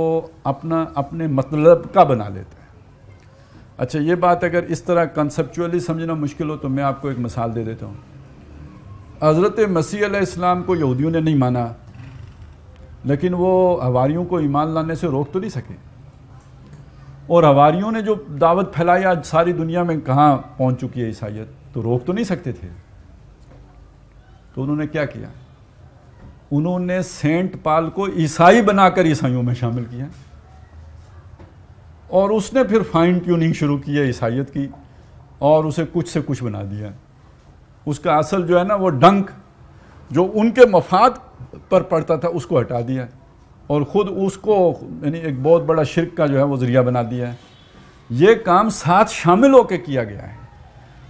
[SPEAKER 1] اپنے مطلب کا بنا لیتا ہے۔ اچھا، یہ بات اگر اس طرح کنسپچولی سمجھنا مشکل ہو تو میں آپ کو ایک مثال دے دیتا ہوں۔ حضرت مسیح علیہ السلام کو یہودیوں نے نہیں مانا، لیکن وہ حواریوں کو ایمان لانے سے روک تو نہیں سکے، اور حواریوں نے جو دعوت پھیلائی آج ساری دنیا میں کہاں پہنچ چکی ہے عیسائیت، تو روک تو نہیں سکتے تھے۔ تو انہوں نے کیا کیا؟ انہوں نے سینٹ پال کو عیسائی بنا کر عیسائیوں میں شامل کیا، اور اس نے پھر فائن ٹیوننگ شروع کی ہے عیسائیت کی، اور اسے کچھ سے کچھ بنا دیا۔ اس کا اصل جو ہے نا وہ ڈنک جو ان کے مفاد پر پڑتا تھا اس کو ہٹا دیا، اور خود اس کو یعنی ایک بہت بڑا شرک کا جو ہے وہ ذریعہ بنا دیا ہے۔ یہ کام ساتھ شامل ہو کے کیا گیا ہے۔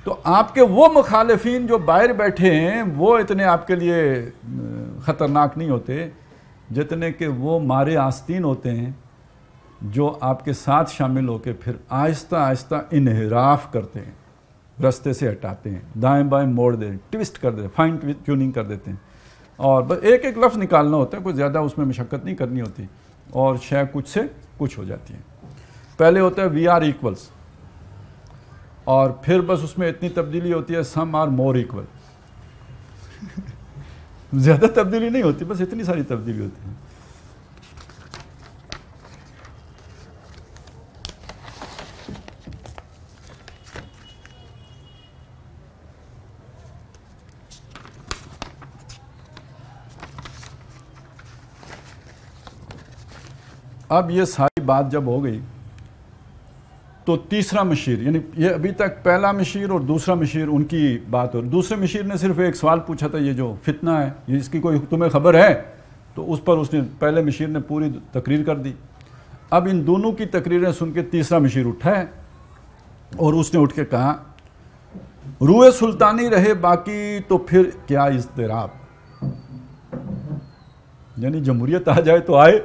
[SPEAKER 1] تو آپ کے وہ مخالفین جو باہر بیٹھے ہیں وہ اتنے آپ کے لیے خطرناک نہیں ہوتے جتنے کہ وہ مارے آستین ہوتے ہیں جو آپ کے ساتھ شامل ہو کے پھر آہستہ آہستہ انحراف کرتے ہیں، رستے سے ہٹاتے ہیں، دائیں بائیں موڑ دیں، ٹویسٹ کر دیتے ہیں، فائن ٹیوننگ کر دیتے ہیں، اور بس ایک ایک لفظ نکالنا ہوتا ہے، کوئی زیادہ اس میں مشقت نہیں کرنی ہوتی، اور شے کچھ سے کچھ ہو جاتی ہے۔ پہلے ہوتا ہے وی آر ایکولس، اور پھر بس اس میں اتنی تبدیلی ہوتی ہے سم آر مور ایکول۔ زیادہ تبدیلی نہیں ہوتی، بس اتنی ساری تبدیلی ہوتی ہے۔ اب یہ ساری بات جب ہو گئی تو تیسرا مشیر، یعنی یہ ابھی تک پہلا مشیر اور دوسرا مشیر ان کی بات ہو، دوسرے مشیر نے صرف ایک سوال پوچھا تھا، یہ جو فتنہ ہے یہ اس کی کوئی تمہیں خبر ہے؟ تو اس پر اس نے پہلے مشیر نے پوری تقریر کر دی۔ اب ان دونوں کی تقریریں سن کے تیسرا مشیر اٹھا ہے اور اس نے اٹھ کے کہا روئے سلطانی رہے باقی تو پھر کیا اضطراب، یعنی جمہوریت آ جائے تو آئے،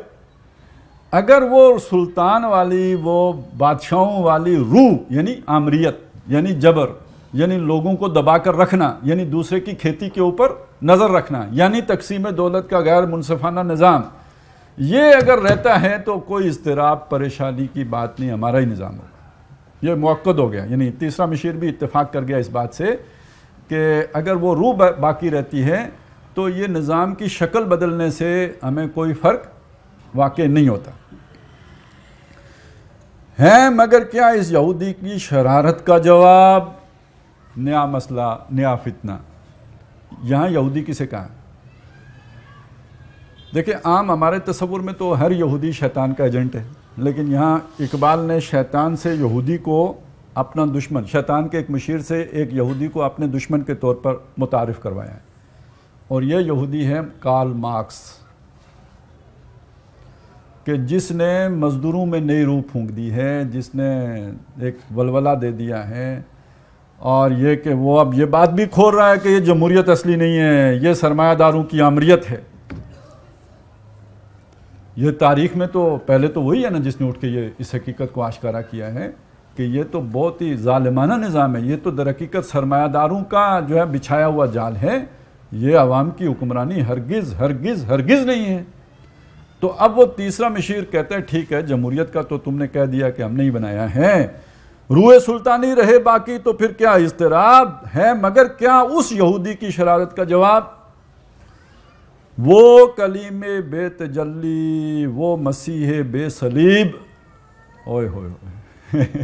[SPEAKER 1] اگر وہ سلطان والی، وہ بادشاہوں والی روح یعنی آمریت یعنی جبر، یعنی لوگوں کو دبا کر رکھنا، یعنی دوسرے کی کھیتی کے اوپر نظر رکھنا، یعنی تقسیم دولت کا غیر منصفانہ نظام، یہ اگر رہتا ہے تو کوئی اضطراب پریشانی کی بات نہیں، ہمارا ہی نظام ہوگا، یہ موقع ہو گیا۔ یعنی تیسرا مشیر بھی اتفاق کر گیا اس بات سے کہ اگر وہ روح باقی رہتی ہے تو یہ نظام کی شکل بدلنے سے ہمیں کوئی فرق واقع نہیں ہوتا ہے۔ مگر کیا اس یہودی کی شرارت کا جواب؟ نیا مسئلہ، نیا فتنہ۔ یہاں یہودی کسے کہا؟ دیکھیں عام ہمارے تصور میں تو ہر یہودی شیطان کا ایجنٹ ہے، لیکن یہاں اقبال نے شیطان سے یہودی کو اپنا دشمن، شیطان کے ایک مشیر سے ایک یہودی کو اپنے دشمن کے طور پر متعارف کروایا ہے، اور یہ یہودی ہے کارل مارکس، کہ جس نے مزدوروں میں نئی روح پھونک دی ہے، جس نے ایک ولولہ دے دیا ہے، اور یہ کہ وہ اب یہ بات بھی کھول رہا ہے کہ یہ جمہوریت اصلی نہیں ہے، یہ سرمایہ داروں کی آمریت ہے۔ یہ تاریخ میں تو پہلے تو وہی ہے نا جس نے اٹھ کے یہ اس حقیقت کو آشکارا کیا ہے کہ یہ تو بہت ہی ظالمانہ نظام ہے، یہ تو در حقیقت سرمایہ داروں کا جو ہے بچھایا ہوا جال ہے، یہ عوام کی حکمرانی ہرگز ہرگز ہرگز نہیں ہے۔ تو اب وہ تیسرا مشیر کہتا ہے ٹھیک ہے جمہوریت کا تو تم نے کہہ دیا کہ ہم نے ہی بنایا ہے، روئے سلطانی رہے باقی تو پھر کیا اضطراب ہے، مگر کیا اس یہودی کی شرارت کا جواب؟ وہ کلیم بے تجلی، وہ مسیح بے صلیب، اوئے ہوئے ہوئے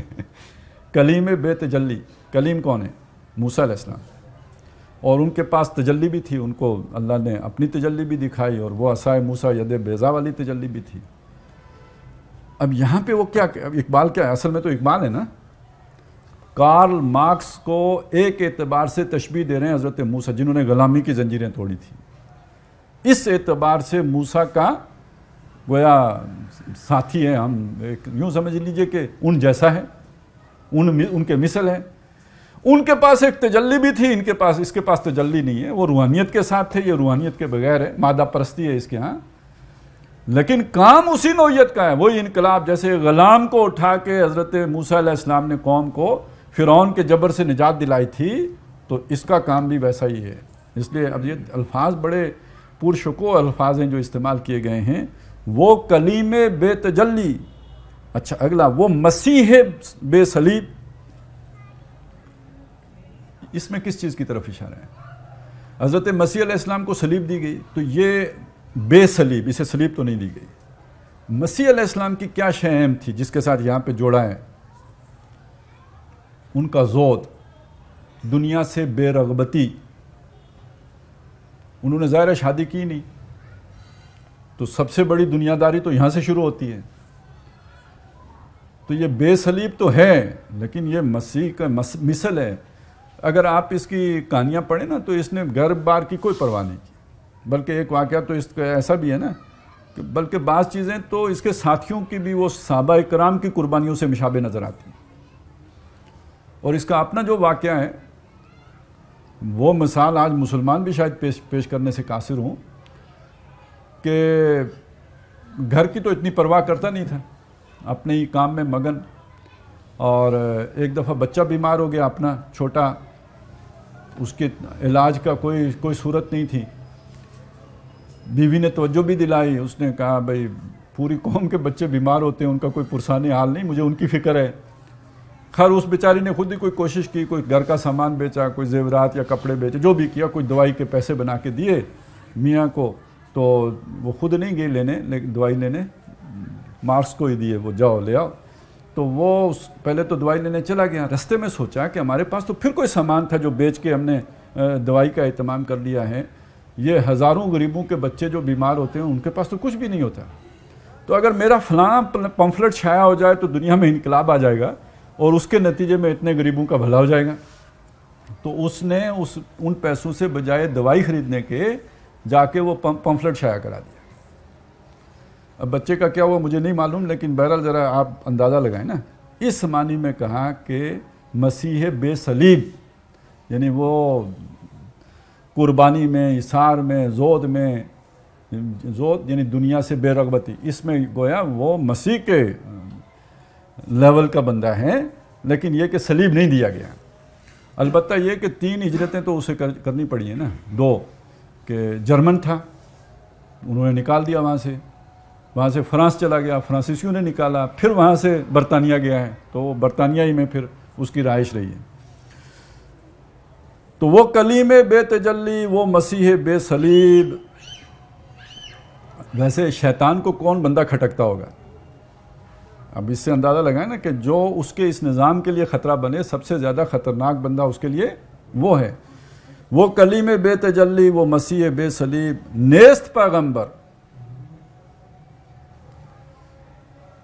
[SPEAKER 1] کلیم بے تجلی، کلیم کون ہے؟ موسیٰ علیہ السلام، اور ان کے پاس تجلی بھی تھی، ان کو اللہ نے اپنی تجلی بھی دکھائی، اور وہ عصائے موسیٰ ید بیضا والی تجلی بھی تھی۔ اب یہاں پہ وہ کیا اقبال کیا ہے؟ اصل میں تو اقبال ہے نا، کارل مارکس کو ایک اعتبار سے تشبیہ دے رہے ہیں حضرت موسیٰ جنہوں نے غلامی کی زنجیریں توڑی تھی، اس اعتبار سے موسیٰ کا گویا ساتھی ہے، ہم یوں سمجھ لیجئے کہ ان جیسا ہے، ان کے مثل ہے۔ ان کے پاس ایک تجلی بھی تھی، اس کے پاس تجلی نہیں ہے، وہ روحانیت کے ساتھ تھے، یہ روحانیت کے بغیر ہے، مادہ پرستی ہے اس کے ہاں، لیکن کام اسی نوعیت کا ہے، وہی انقلاب، جیسے غلام کو اٹھا کے حضرت موسیٰ علیہ السلام نے قوم کو فرعون کے جبر سے نجات دلائی تھی، تو اس کا کام بھی ویسا ہی ہے۔ اس لیے اب یہ الفاظ بڑے پرشکوہ الفاظ ہیں جو استعمال کیے گئے ہیں، وہ کلیم بے تجلی، اچھا اگلا وہ مسیح بے صلیب، اس میں کس چیز کی طرف اشارہ ہے؟ حضرت مسیح علیہ السلام کو صلیب دی گئی تو یہ بے صلیب، اسے صلیب تو نہیں دی گئی۔ مسیح علیہ السلام کی کیا شے اہم تھی جس کے ساتھ یہاں پہ جوڑا ہے؟ ان کا زہد، دنیا سے بے رغبتی، انہوں نے ظاہر شادی کی نہیں، تو سب سے بڑی دنیا داری تو یہاں سے شروع ہوتی ہے، تو یہ بے صلیب تو ہے لیکن یہ مسیح کا مثل ہے۔ اگر آپ اس کی کہانیاں پڑھیں نا تو اس نے گھر بار کی کوئی پرواہ نہیں کی، بلکہ ایک واقعہ تو اس کا ایسا بھی ہے نا کہ بلکہ بعض چیزیں تو اس کے ساتھیوں کی بھی وہ صحابہ کرام کی قربانیوں سے مشابہ نظر آتی ہیں، اور اس کا اپنا جو واقعہ ہے وہ مثال آج مسلمان بھی شاید پیش کرنے سے قاصر ہوں کہ گھر کی تو اتنی پرواہ کرتا نہیں تھا، اپنے ہی کام میں مگن، اور ایک دفعہ بچہ بیمار ہو گیا اپنا چھوٹا، اس کے علاج کا کوئی صورت نہیں تھی، بیوی نے توجہ بھی دلائی، اس نے کہا بھائی پوری قوم کے بچے بیمار ہوتے ہیں، ان کا کوئی پرسانی حال نہیں، مجھے ان کی فکر ہے۔ خیر اس بیچاری نے خود ہی کوئی کوشش کی، کوئی گھر کا سامان بیچا، کوئی زیورات یا کپڑے بیچے، جو بھی کیا، کوئی دوائی کے پیسے بنا کے دیے، میاں کو، تو وہ خود نہیں گئی لینے، لیکن دوائی لینے مارکس کو ہی دیے، وہ جاؤ لے آؤ. تو وہ پہلے تو دوائی لینے چلا گیا. رستے میں سوچا کہ ہمارے پاس تو پھر کوئی سامان تھا جو بیچ کے ہم نے دوائی کا اہتمام کر لیا ہے. یہ ہزاروں غریبوں کے بچے جو بیمار ہوتے ہیں ان کے پاس تو کچھ بھی نہیں ہوتا. تو اگر میرا فلاں پمفلٹ چھایا ہو جائے تو دنیا میں انقلاب آ جائے گا اور اس کے نتیجے میں اتنے غریبوں کا بھلا ہو جائے گا. تو اس نے ان پیسوں سے بجائے دوائی خریدنے کے جا کے وہ پمفلٹ شائع کرا دیا. اب بچے کا کیا ہوا مجھے نہیں معلوم، لیکن بہرحال ذرا آپ اندازہ لگائیں نا. اس معنی میں کہا کہ مسیح بے صلیب، یعنی وہ قربانی میں، اثار میں، زود میں، زود یعنی دنیا سے بے رغبتی، اس میں گویا وہ مسیح کے لیول کا بندہ ہے، لیکن یہ کہ صلیب نہیں دیا گیا. البتہ یہ کہ 3 ہجرتیں تو اسے کرنی پڑی ہیں نا. 2 کہ جرمن تھا، انہوں نے نکال دیا وہاں سے فرانس چلا گیا، فرانسیسیوں نے نکالا، پھر وہاں سے برطانیہ گیا ہے، تو وہ برطانیہ ہی میں پھر اس کی رہائش رہی ہے. تو وہ کلیم بے تجلی، وہ مسیح بے صلیب. ویسے شیطان کو کون بندہ کھٹکتا ہوگا؟ اب اس سے اندازہ لگائیں نا کہ جو اس کے اس نظام کے لیے خطرہ بنے، سب سے زیادہ خطرناک بندہ اس کے لیے وہ ہے. وہ کلیم بے تجلی، وہ مسیح بے صلیب، نیست پیغمبر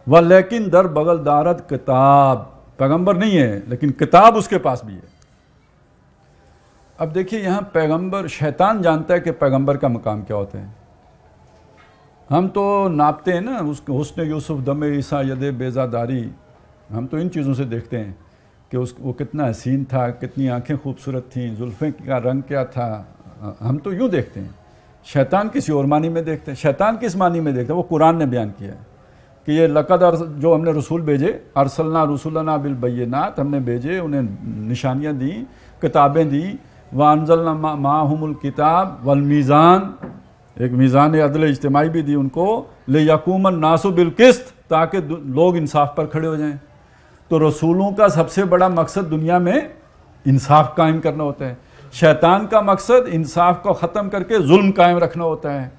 [SPEAKER 1] و لیکن در بغل دارد کتاب. پیغمبر نہیں ہے لیکن کتاب اس کے پاس بھی ہے. اب دیکھیے یہاں پیغمبر، شیطان جانتا ہے کہ پیغمبر کا مقام کیا ہوتا ہے. ہم تو ناپتے ہیں نا اس حسن یوسف دم عیسیٰ ید بیضا داری، ہم تو ان چیزوں سے دیکھتے ہیں کہ وہ کتنا حسین تھا، کتنی آنکھیں خوبصورت تھیں، زلفیں کا رنگ کیا تھا. ہم تو یوں دیکھتے ہیں. شیطان کسی اور معنی میں دیکھتے ہیں. شیطان کس معنی میں دیکھتا ہے؟ وہ قرآن نے بیان کیا ہے کہ یہ لقد جو ہم نے رسول بھیجے، ارسلنا رسولنا بالبینات، ہم نے بھیجے، انہیں نشانیاں دیں، کتابیں دیں. وانزلنا معہم الکتاب والمیزان، ایک میزان عدل اجتماعی بھی دی ان کو، لیقوم الناس بالقسط، تاکہ لوگ انصاف پر کھڑے ہو جائیں. تو رسولوں کا سب سے بڑا مقصد دنیا میں انصاف قائم کرنا ہوتا ہے. شیطان کا مقصد انصاف کو ختم کر کے ظلم قائم رکھنا ہوتا ہے.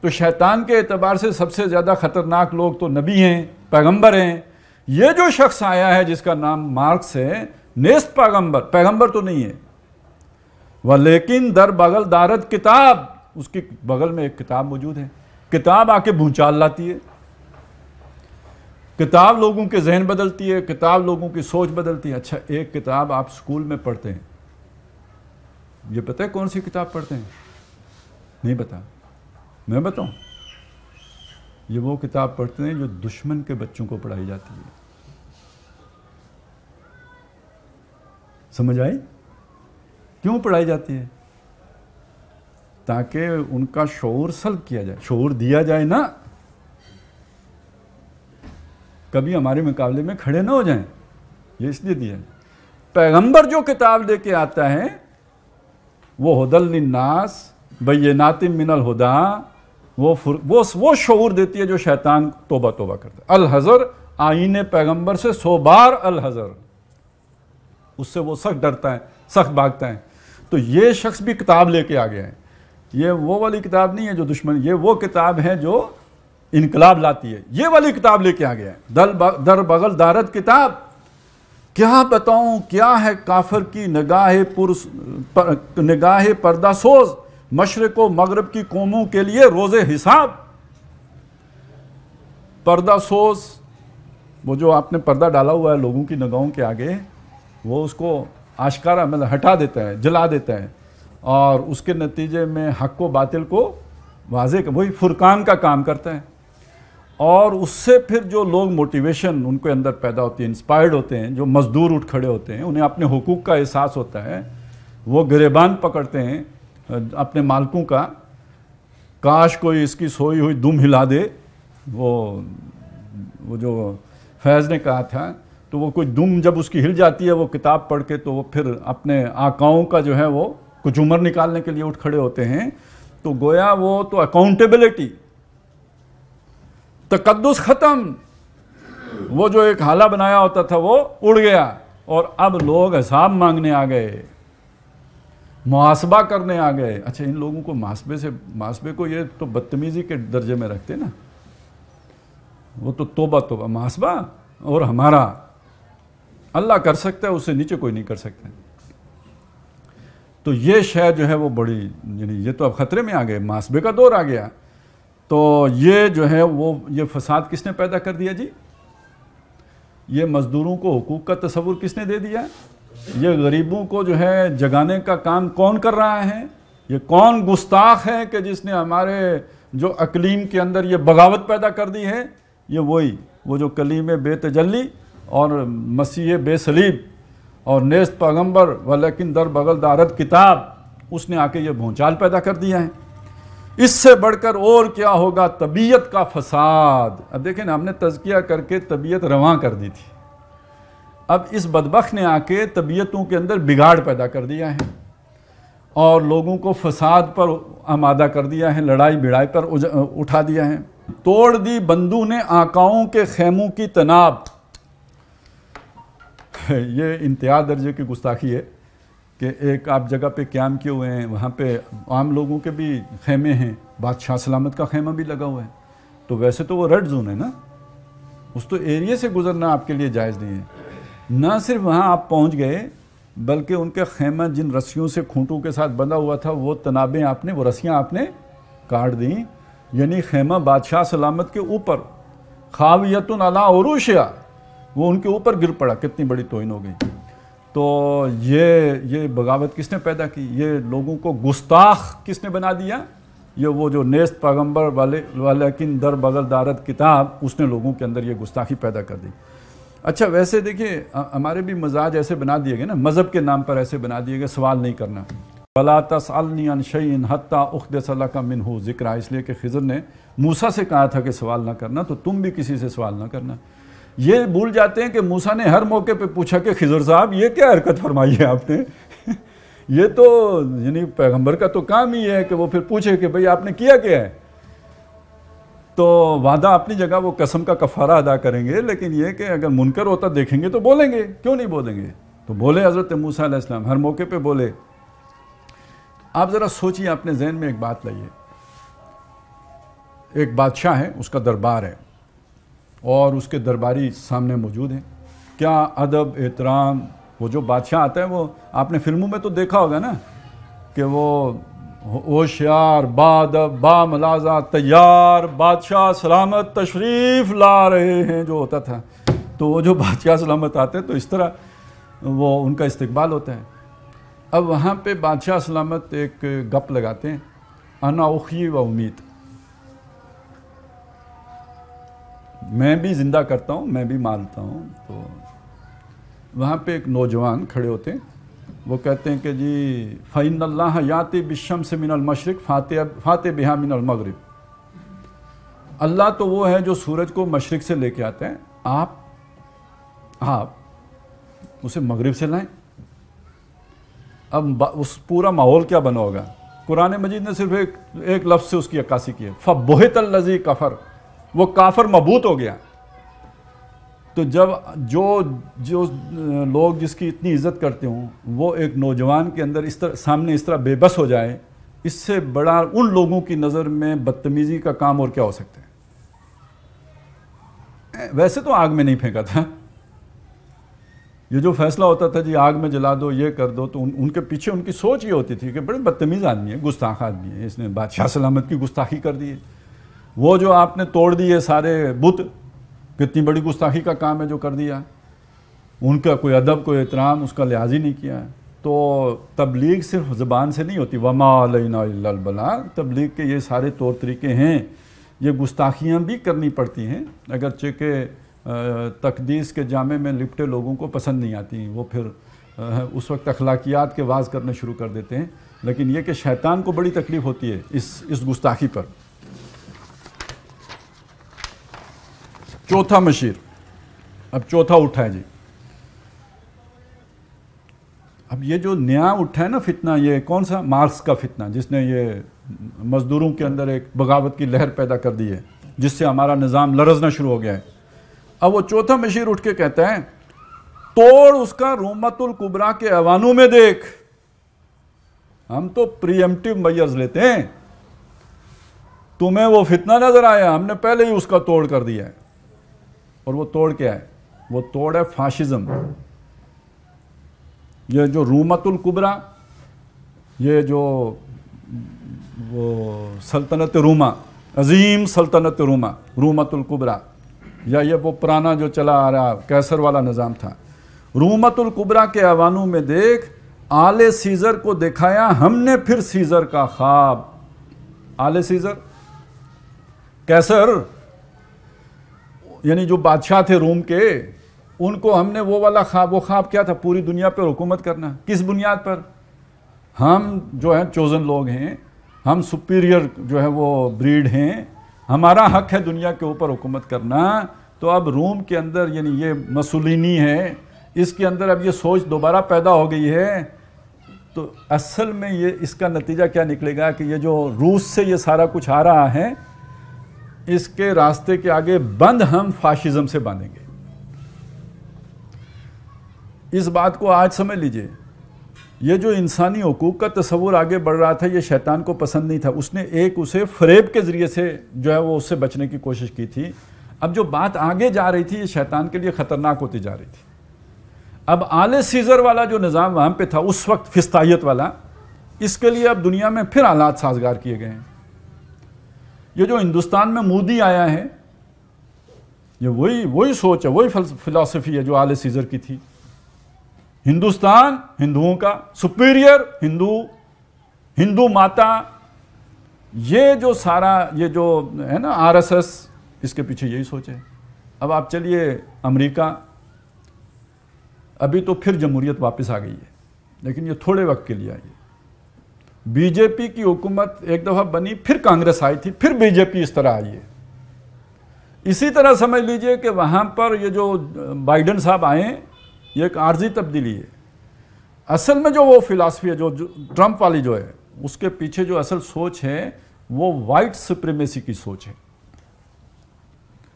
[SPEAKER 1] تو شیطان کے اعتبار سے سب سے زیادہ خطرناک لوگ تو نبی ہیں، پیغمبر ہیں. یہ جو شخص آیا ہے جس کا نام مارکس ہے، نیست پیغمبر تو نہیں ہے. ولیکن در بغل دارد کتاب، اس کی بغل میں ایک کتاب موجود ہے. کتاب آ کے بھونچال لاتی ہے. کتاب لوگوں کے ذہن بدلتی ہے، کتاب لوگوں کی سوچ بدلتی ہے. اچھا، ایک کتاب آپ سکول میں پڑھتے ہیں، یہ پتہ ہے کون سی کتاب پڑھتے ہیں؟ نہیں پتا. میں بتاؤں، یہ وہ کتاب پڑھتے ہیں جو دشمن کے بچوں کو پڑھائی جاتی ہے. سمجھ آئی؟ کیوں پڑھائی جاتی ہے؟ تاکہ ان کا شعور سلب کیا جائے، شعور دیا جائے نا، کبھی ہمارے مقابلے میں کھڑے نہ ہو جائیں. یہ اس لیے دیا ہے. پیغمبر جو کتاب لے کے آتا ہے وہ ہدی للناس بینات من الہدی، وہ شعور دیتی ہے جو شیطان توبہ کرتا ہے. الحذر، آئین پیغمبر سے 100 بار الحذر، اس سے وہ سخت ڈرتا ہے، سخت بھاگتا ہے. تو یہ شخص بھی کتاب لے کے آ گیا ہے. یہ وہ والی کتاب نہیں ہے جو دشمن، یہ وہ کتاب ہے جو انقلاب لاتی ہے. یہ والی کتاب لے کے آ گیا ہے. در بغل دارد کتاب. کیا بتاؤں کیا ہے کافر کی نگاہ پردہ سوز، مشرق و مغرب کی قوموں کے لیے روز حساب. پردہ سوز، وہ جو آپ نے پردہ ڈالا ہوا ہے لوگوں کی نگاہوں کے آگے، وہ اس کو آشکارا مطلب ہٹا دیتا ہے، جلا دیتا ہے، اور اس کے نتیجے میں حق و باطل کو واضح، وہی فرقان کا کام کرتا ہے. اور اس سے پھر جو لوگ موٹیویشن ان کے اندر پیدا ہوتی ہے، انسپائرڈ ہوتے ہیں، جو مزدور اٹھ کھڑے ہوتے ہیں، انہیں اپنے حقوق کا احساس ہوتا ہے، وہ گریبان پکڑتے ہیں اپنے مالکوں کا. کاش کوئی اس کی سوئی ہوئی دم ہلا دے، وہ جو فیض نے کہا تھا. تو وہ کوئی دم جب اس کی ہل جاتی ہے وہ کتاب پڑھ کے، تو وہ پھر اپنے آقاؤں کا جو ہے وہ کچھ عمر نکالنے کے لیے اٹھ کھڑے ہوتے ہیں. تو گویا وہ تو اکاؤنٹیبلٹی، تقدس ختم. وہ جو ایک حالہ بنایا ہوتا تھا وہ اڑ گیا، اور اب لوگ حساب مانگنے آ گئے. محاسبہ کرنے آ گئے. اچھا ان لوگوں کو محاسبے کو یہ تو بدتمیزی کے درجے میں رکھتے نا. وہ تو توبہ محاسبہ اور ہمارا اللہ کر سکتا ہے, اس سے نیچے کوئی نہیں کر سکتا. تو یہ شے جو ہے وہ بڑی یعنی یہ تو اب خطرے میں آ گئے, محاسبے کا دور آ گیا. تو یہ جو ہے وہ یہ فساد کس نے پیدا کر دیا جی؟ یہ مزدوروں کو حقوق کا تصور کس نے دے دیا؟ یہ غریبوں کو جو ہے جگانے کا کام کون کر رہا ہے؟ یہ کون گستاخ ہے کہ جس نے ہمارے جو اقلیم کے اندر یہ بغاوت پیدا کر دی ہے؟ یہ وہ جو کلیم بے تجلی اور مسیح بے صلیب اور نیست پیغمبر ولیکن در بغل دارت کتاب, اس نے آ کے یہ بھونچال پیدا کر دیا ہے. اس سے بڑھ کر اور کیا ہوگا؟ طبیعت کا فساد. اب دیکھیں نا, ہم نے تزکیہ کر کے طبیعت رواں کر دی تھی, اب اس بدبخت نے آ کے طبیعتوں کے اندر بگاڑ پیدا کر دیا ہے اور لوگوں کو فساد پر آمادہ کر دیا ہے, لڑائی بھڑائی پر اٹھا دیا ہے. توڑ دی بندوں نے آقاؤں کے خیموں کی تناب. یہ انتہا درجے کی گستاخی ہے کہ ایک آپ جگہ پہ قیام کیے ہوئے ہیں, وہاں پہ عام لوگوں کے بھی خیمے ہیں, بادشاہ سلامت کا خیمہ بھی لگا ہوا ہے. تو ویسے تو وہ ریڈ زون ہے نا, اس تو ایریے سے گزرنا آپ کے لیے جائز نہیں ہے. نہ صرف وہاں آپ پہنچ گئے بلکہ ان کے خیمہ جن رسیوں سے کھونٹوں کے ساتھ بندھا ہوا تھا وہ تنابیں آپ نے, وہ رسیاں آپ نے کاٹ دیں. یعنی خیمہ بادشاہ سلامت کے اوپر خاویۃ علی عروشہا, وہ ان کے اوپر گر پڑا. کتنی بڑی توہین ہو گئی. تو یہ بغاوت کس نے پیدا کی؟ یہ لوگوں کو گستاخ کس نے بنا دیا؟ یہ وہ جو نیست پیغمبر ولیکن در بغل دارت کتاب, اس نے لوگوں کے اندر یہ گستاخی پیدا کر دی. اچھا ویسے دیکھیے ہمارے بھی مزاج ایسے بنا دیے گئے نا, مذہب کے نام پر ایسے بنا دیے گئے سوال نہیں کرنا. وَلَا تَسْأَلْنِي عَنْ شَيْءٍ حَتَّى أُحْدِثَ لَكَ مِنْهُ ذِكْرًا. اس لیے کہ خضر نے موسیٰ سے کہا تھا کہ سوال نہ کرنا, تو تم بھی کسی سے سوال نہ کرنا. یہ بھول جاتے ہیں کہ موسیٰ نے ہر موقع پہ پوچھا کہ خضر صاحب یہ کیا حرکت فرمائی ہے آپ نے؟ یہ تو یعنی پیغمبر کا تو کام ہی ہے کہ وہ پھر پوچھے کہ بھئی آپ نے کیا کیا ہے. تو وعدہ اپنی جگہ وہ قسم کا کفارہ ادا کریں گے, لیکن یہ کہ اگر منکر ہوتا دیکھیں گے تو بولیں گے, کیوں نہیں بولیں گے؟ تو بولے حضرت موسیٰ علیہ السلام, ہر موقع پہ بولے. آپ ذرا سوچیے, اپنے ذہن میں ایک بات لائیے. ایک بادشاہ ہے, اس کا دربار ہے اور اس کے درباری سامنے موجود ہیں. کیا ادب احترام. وہ جو بادشاہ آتا ہے وہ آپ نے فلموں میں تو دیکھا ہوگا نا کہ وہ ہوشیار بادب با ملازہ تیار بادشاہ سلامت تشریف لا رہے ہیں جو ہوتا تھا. تو وہ جو بادشاہ سلامت آتے ہیں تو اس طرح وہ ان کا استقبال ہوتا ہے. اب وہاں پہ بادشاہ سلامت ایک گپ لگاتے ہیں, انا اخی و امید, میں بھی زندہ کرتا ہوں, میں بھی مارتا ہوں. تو وہاں پہ ایک نوجوان کھڑے ہوتے ہیں, وہ کہتے ہیں کہ جی فَإِنَّ اللَّهَ يَأْتِي بِالشَّمْسِ مِنَ الْمَشْرِقِ فَاتِ بِهَا مِنَ الْمَغْرِبِ. اللہ تو وہ ہے جو سورج کو مشرق سے لے کے آتے ہیں, آپ اسے مغرب سے لائیں. اب اس پورا ماحول کیا بنا ہوگا؟ قرآن مجید نے صرف ایک لفظ سے اس کی عکاسی کی ہے, فَبُہِتَ الَّذِي کَفَرَ. وہ کافر مبہوت ہو گیا. تو جب جو لوگ جس کی اتنی عزت کرتے ہوں وہ ایک نوجوان کے اندر سامنے اس طرح بے بس ہو جائے, اس سے بڑا ان لوگوں کی نظر میں بدتمیزی کا کام اور کیا ہو سکتا ہے؟ ویسے تو آگ میں نہیں پھینکا تھا, یہ جو فیصلہ ہوتا تھا جی آگ میں جلا دو, یہ کر دو, تو ان کے پیچھے ان کی سوچ یہ ہوتی تھی کہ بڑے بدتمیز آدمی ہے, گستاخ آدمی ہے, اس نے بادشاہ سلامت کی گستاخی کر دی ہے. وہ جو آپ نے توڑ دیے سارے بت, کتنی بڑی گستاخی کا کام ہے جو کر دیا. ان کا کوئی ادب کوئی احترام اس کا لحاظ ہی نہیں کیا. تو تبلیغ صرف زبان سے نہیں ہوتی, وما علینا الا البلاغ. تبلیغ کے یہ سارے طور طریقے ہیں, یہ گستاخیاں بھی کرنی پڑتی ہیں, اگرچہ کہ تقدیس کے جامع میں لپٹے لوگوں کو پسند نہیں آتی, وہ پھر اس وقت اخلاقیات کے واز کرنے شروع کر دیتے ہیں. لیکن یہ کہ شیطان کو بڑی تکلیف ہوتی ہے اس گستاخی پر. چوتھا مشیر, اب چوتھا اٹھا ہے جی. اب یہ جو نیا اٹھا ہے نا فتنہ, یہ کون سا؟ مارکس کا فتنہ, جس نے یہ مزدوروں کے اندر ایک بغاوت کی لہر پیدا کر دی ہے, جس سے ہمارا نظام لرزنا شروع ہو گیا ہے. اب وہ چوتھا مشیر اٹھ کے کہتا ہے, توڑ اس کا رومت الکبریٰ کے ایوانوں میں دیکھ. ہم تو پریمپٹیو میئرز لیتے ہیں. تمہیں وہ فتنہ نظر آیا, ہم نے پہلے ہی اس کا توڑ کر دیا ہے. اور وہ توڑ کیا ہے؟ وہ توڑ ہے فاشزم. یہ جو رومت الکبریٰ, یہ جو وہ سلطنت روما, عظیم سلطنت روما, رومت الکبریٰ, یا یہ وہ پرانا جو چلا آ رہا کیسر والا نظام تھا. رومت الکبریٰ کے ایوانوں میں دیکھ, آل سیزر کو دکھایا ہم نے پھر سیزر کا خواب. آل سیزر, کیسر یعنی جو بادشاہ تھے روم کے, ان کو ہم نے وہ والا خواب, وہ خواب کیا تھا؟ پوری دنیا پر حکومت کرنا. کس بنیاد پر؟ ہم جو ہیں چوزن لوگ ہیں, ہم سپیریئر جو ہے وہ بریڈ ہیں, ہمارا حق ہے دنیا کے اوپر حکومت کرنا. تو اب روم کے اندر یعنی یہ مسولینی ہے, اس کے اندر اب یہ سوچ دوبارہ پیدا ہو گئی ہے. تو اصل میں یہ اس کا نتیجہ کیا نکلے گا کہ یہ جو روس سے یہ سارا کچھ آ رہا ہے, اس کے راستے کے آگے بند ہم فاشزم سے باندھیں گے. اس بات کو آج سمجھ لیجئے. یہ جو انسانی حقوق کا تصور آگے بڑھ رہا تھا, یہ شیطان کو پسند نہیں تھا. اس نے اسے فریب کے ذریعے سے جو ہے وہ اس سے بچنے کی کوشش کی تھی. اب جو بات آگے جا رہی تھی, یہ شیطان کے لیے خطرناک ہوتی جا رہی تھی. اب آل سیزر والا جو نظام وہاں پہ تھا اس وقت, فسطائیت والا, اس کے لیے اب دنیا میں پھر حالات سازگار کیے گئے ہیں. یہ جو ہندوستان میں مودی آیا ہے, یہ وہی سوچ ہے, وہی فلسفی ہے جو آل سیزر کی تھی. ہندوستان ہندوؤں کا, سپیریئر ہندو ماتا, یہ جو سارا یہ جو ہے نا آر ایس ایس, اس کے پیچھے یہی سوچ ہے. اب آپ چلیے امریکہ, ابھی تو پھر جمہوریت واپس آ گئی ہے, لیکن یہ تھوڑے وقت کے لیے آئی ہے. بی جے پی کی حکومت ایک دفعہ بنی, پھر کانگریس آئی تھی, پھر بی جے پی اس طرح آئی ہے. اسی طرح سمجھ لیجئے کہ وہاں پر یہ جو بائیڈن صاحب آئے, یہ ایک عارضی تبدیلی ہے. اصل میں جو وہ فلسفی ہے جو ٹرمپ والی جو ہے, اس کے پیچھے جو اصل سوچ ہے وہ وائٹ سپریمیسی کی سوچ ہے.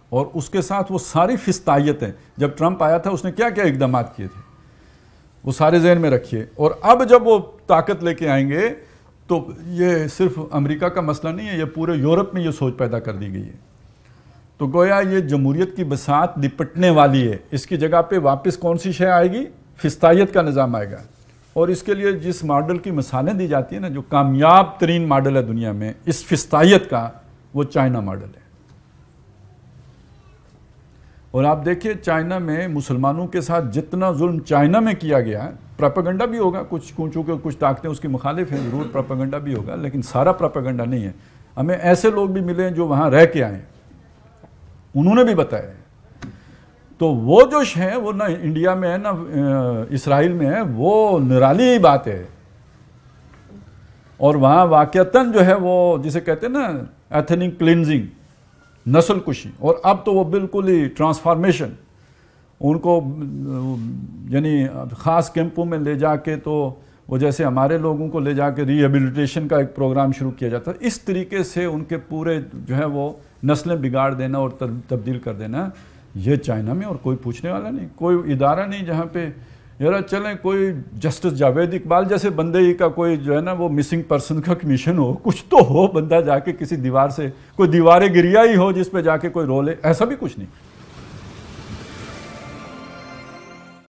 [SPEAKER 1] اور اس کے ساتھ وہ ساری فسطائیت ہے. جب ٹرمپ آیا تھا اس نے کیا کیا اقدامات کیے تھے, وہ سارے ذہن میں رکھیے. اور اب جب وہ طاقت لے کے آئیں گے تو یہ صرف امریکہ کا مسئلہ نہیں ہے, یہ پورے یورپ میں یہ سوچ پیدا کر دی گئی ہے. تو گویا یہ جمہوریت کی بساط نپٹنے والی ہے. اس کی جگہ پہ واپس کون سی شے آئے گی؟ فسطائیت کا نظام آئے گا. اور اس کے لیے جس ماڈل کی مثالیں دی جاتی ہیں نا, جو کامیاب ترین ماڈل ہے دنیا میں اس فسطائیت کا, وہ چائنا ماڈل ہے. اور آپ دیکھیں چائنا میں مسلمانوں کے ساتھ جتنا ظلم چائنا میں کیا گیا ہے, پروپیگنڈا بھی ہوگا, کچھ چونکہ کچھ طاقتیں اس کی مخالف ہیں, ضرور پروپیگنڈا بھی ہوگا, لیکن سارا پروپیگنڈا نہیں ہے. ہمیں ایسے لوگ بھی ملے ہیں جو وہاں رہ کے آئے, انہوں نے بھی بتایا. تو وہ جو ہے وہ نہ انڈیا میں ہے نہ اسرائیل میں ہے, وہ نرالی بات ہے. اور وہاں واقعتاً جو ہے وہ جسے کہتے ہیں نا ایتھنک کلینزنگ, نسل کشی, اور اب تو وہ بالکل ہی ٹرانسفارمیشن. ان کو یعنی خاص کیمپوں میں لے جا کے, تو وہ جیسے ہمارے لوگوں کو لے جا کے ری ہیبلیٹیشن کا ایک پروگرام شروع کیا جاتا ہے, اس طریقے سے ان کے پورے جو ہے وہ نسلیں بگاڑ دینا اور تبدیل کر دینا. یہ چائنا میں, اور کوئی پوچھنے والا نہیں, کوئی ادارہ نہیں جہاں پہ یار چلیں کوئی جسٹس جاوید اقبال جیسے بندے ہی کا کوئی جو ہے نا وہ مسنگ پرسن کا کمیشن ہو, کچھ تو ہو, بندہ جا کے کسی دیوار سے کوئی دیوار گریا ہی ہو جس پہ جا کے کوئی رول ہے, ایسا بھی کچھ نہیں.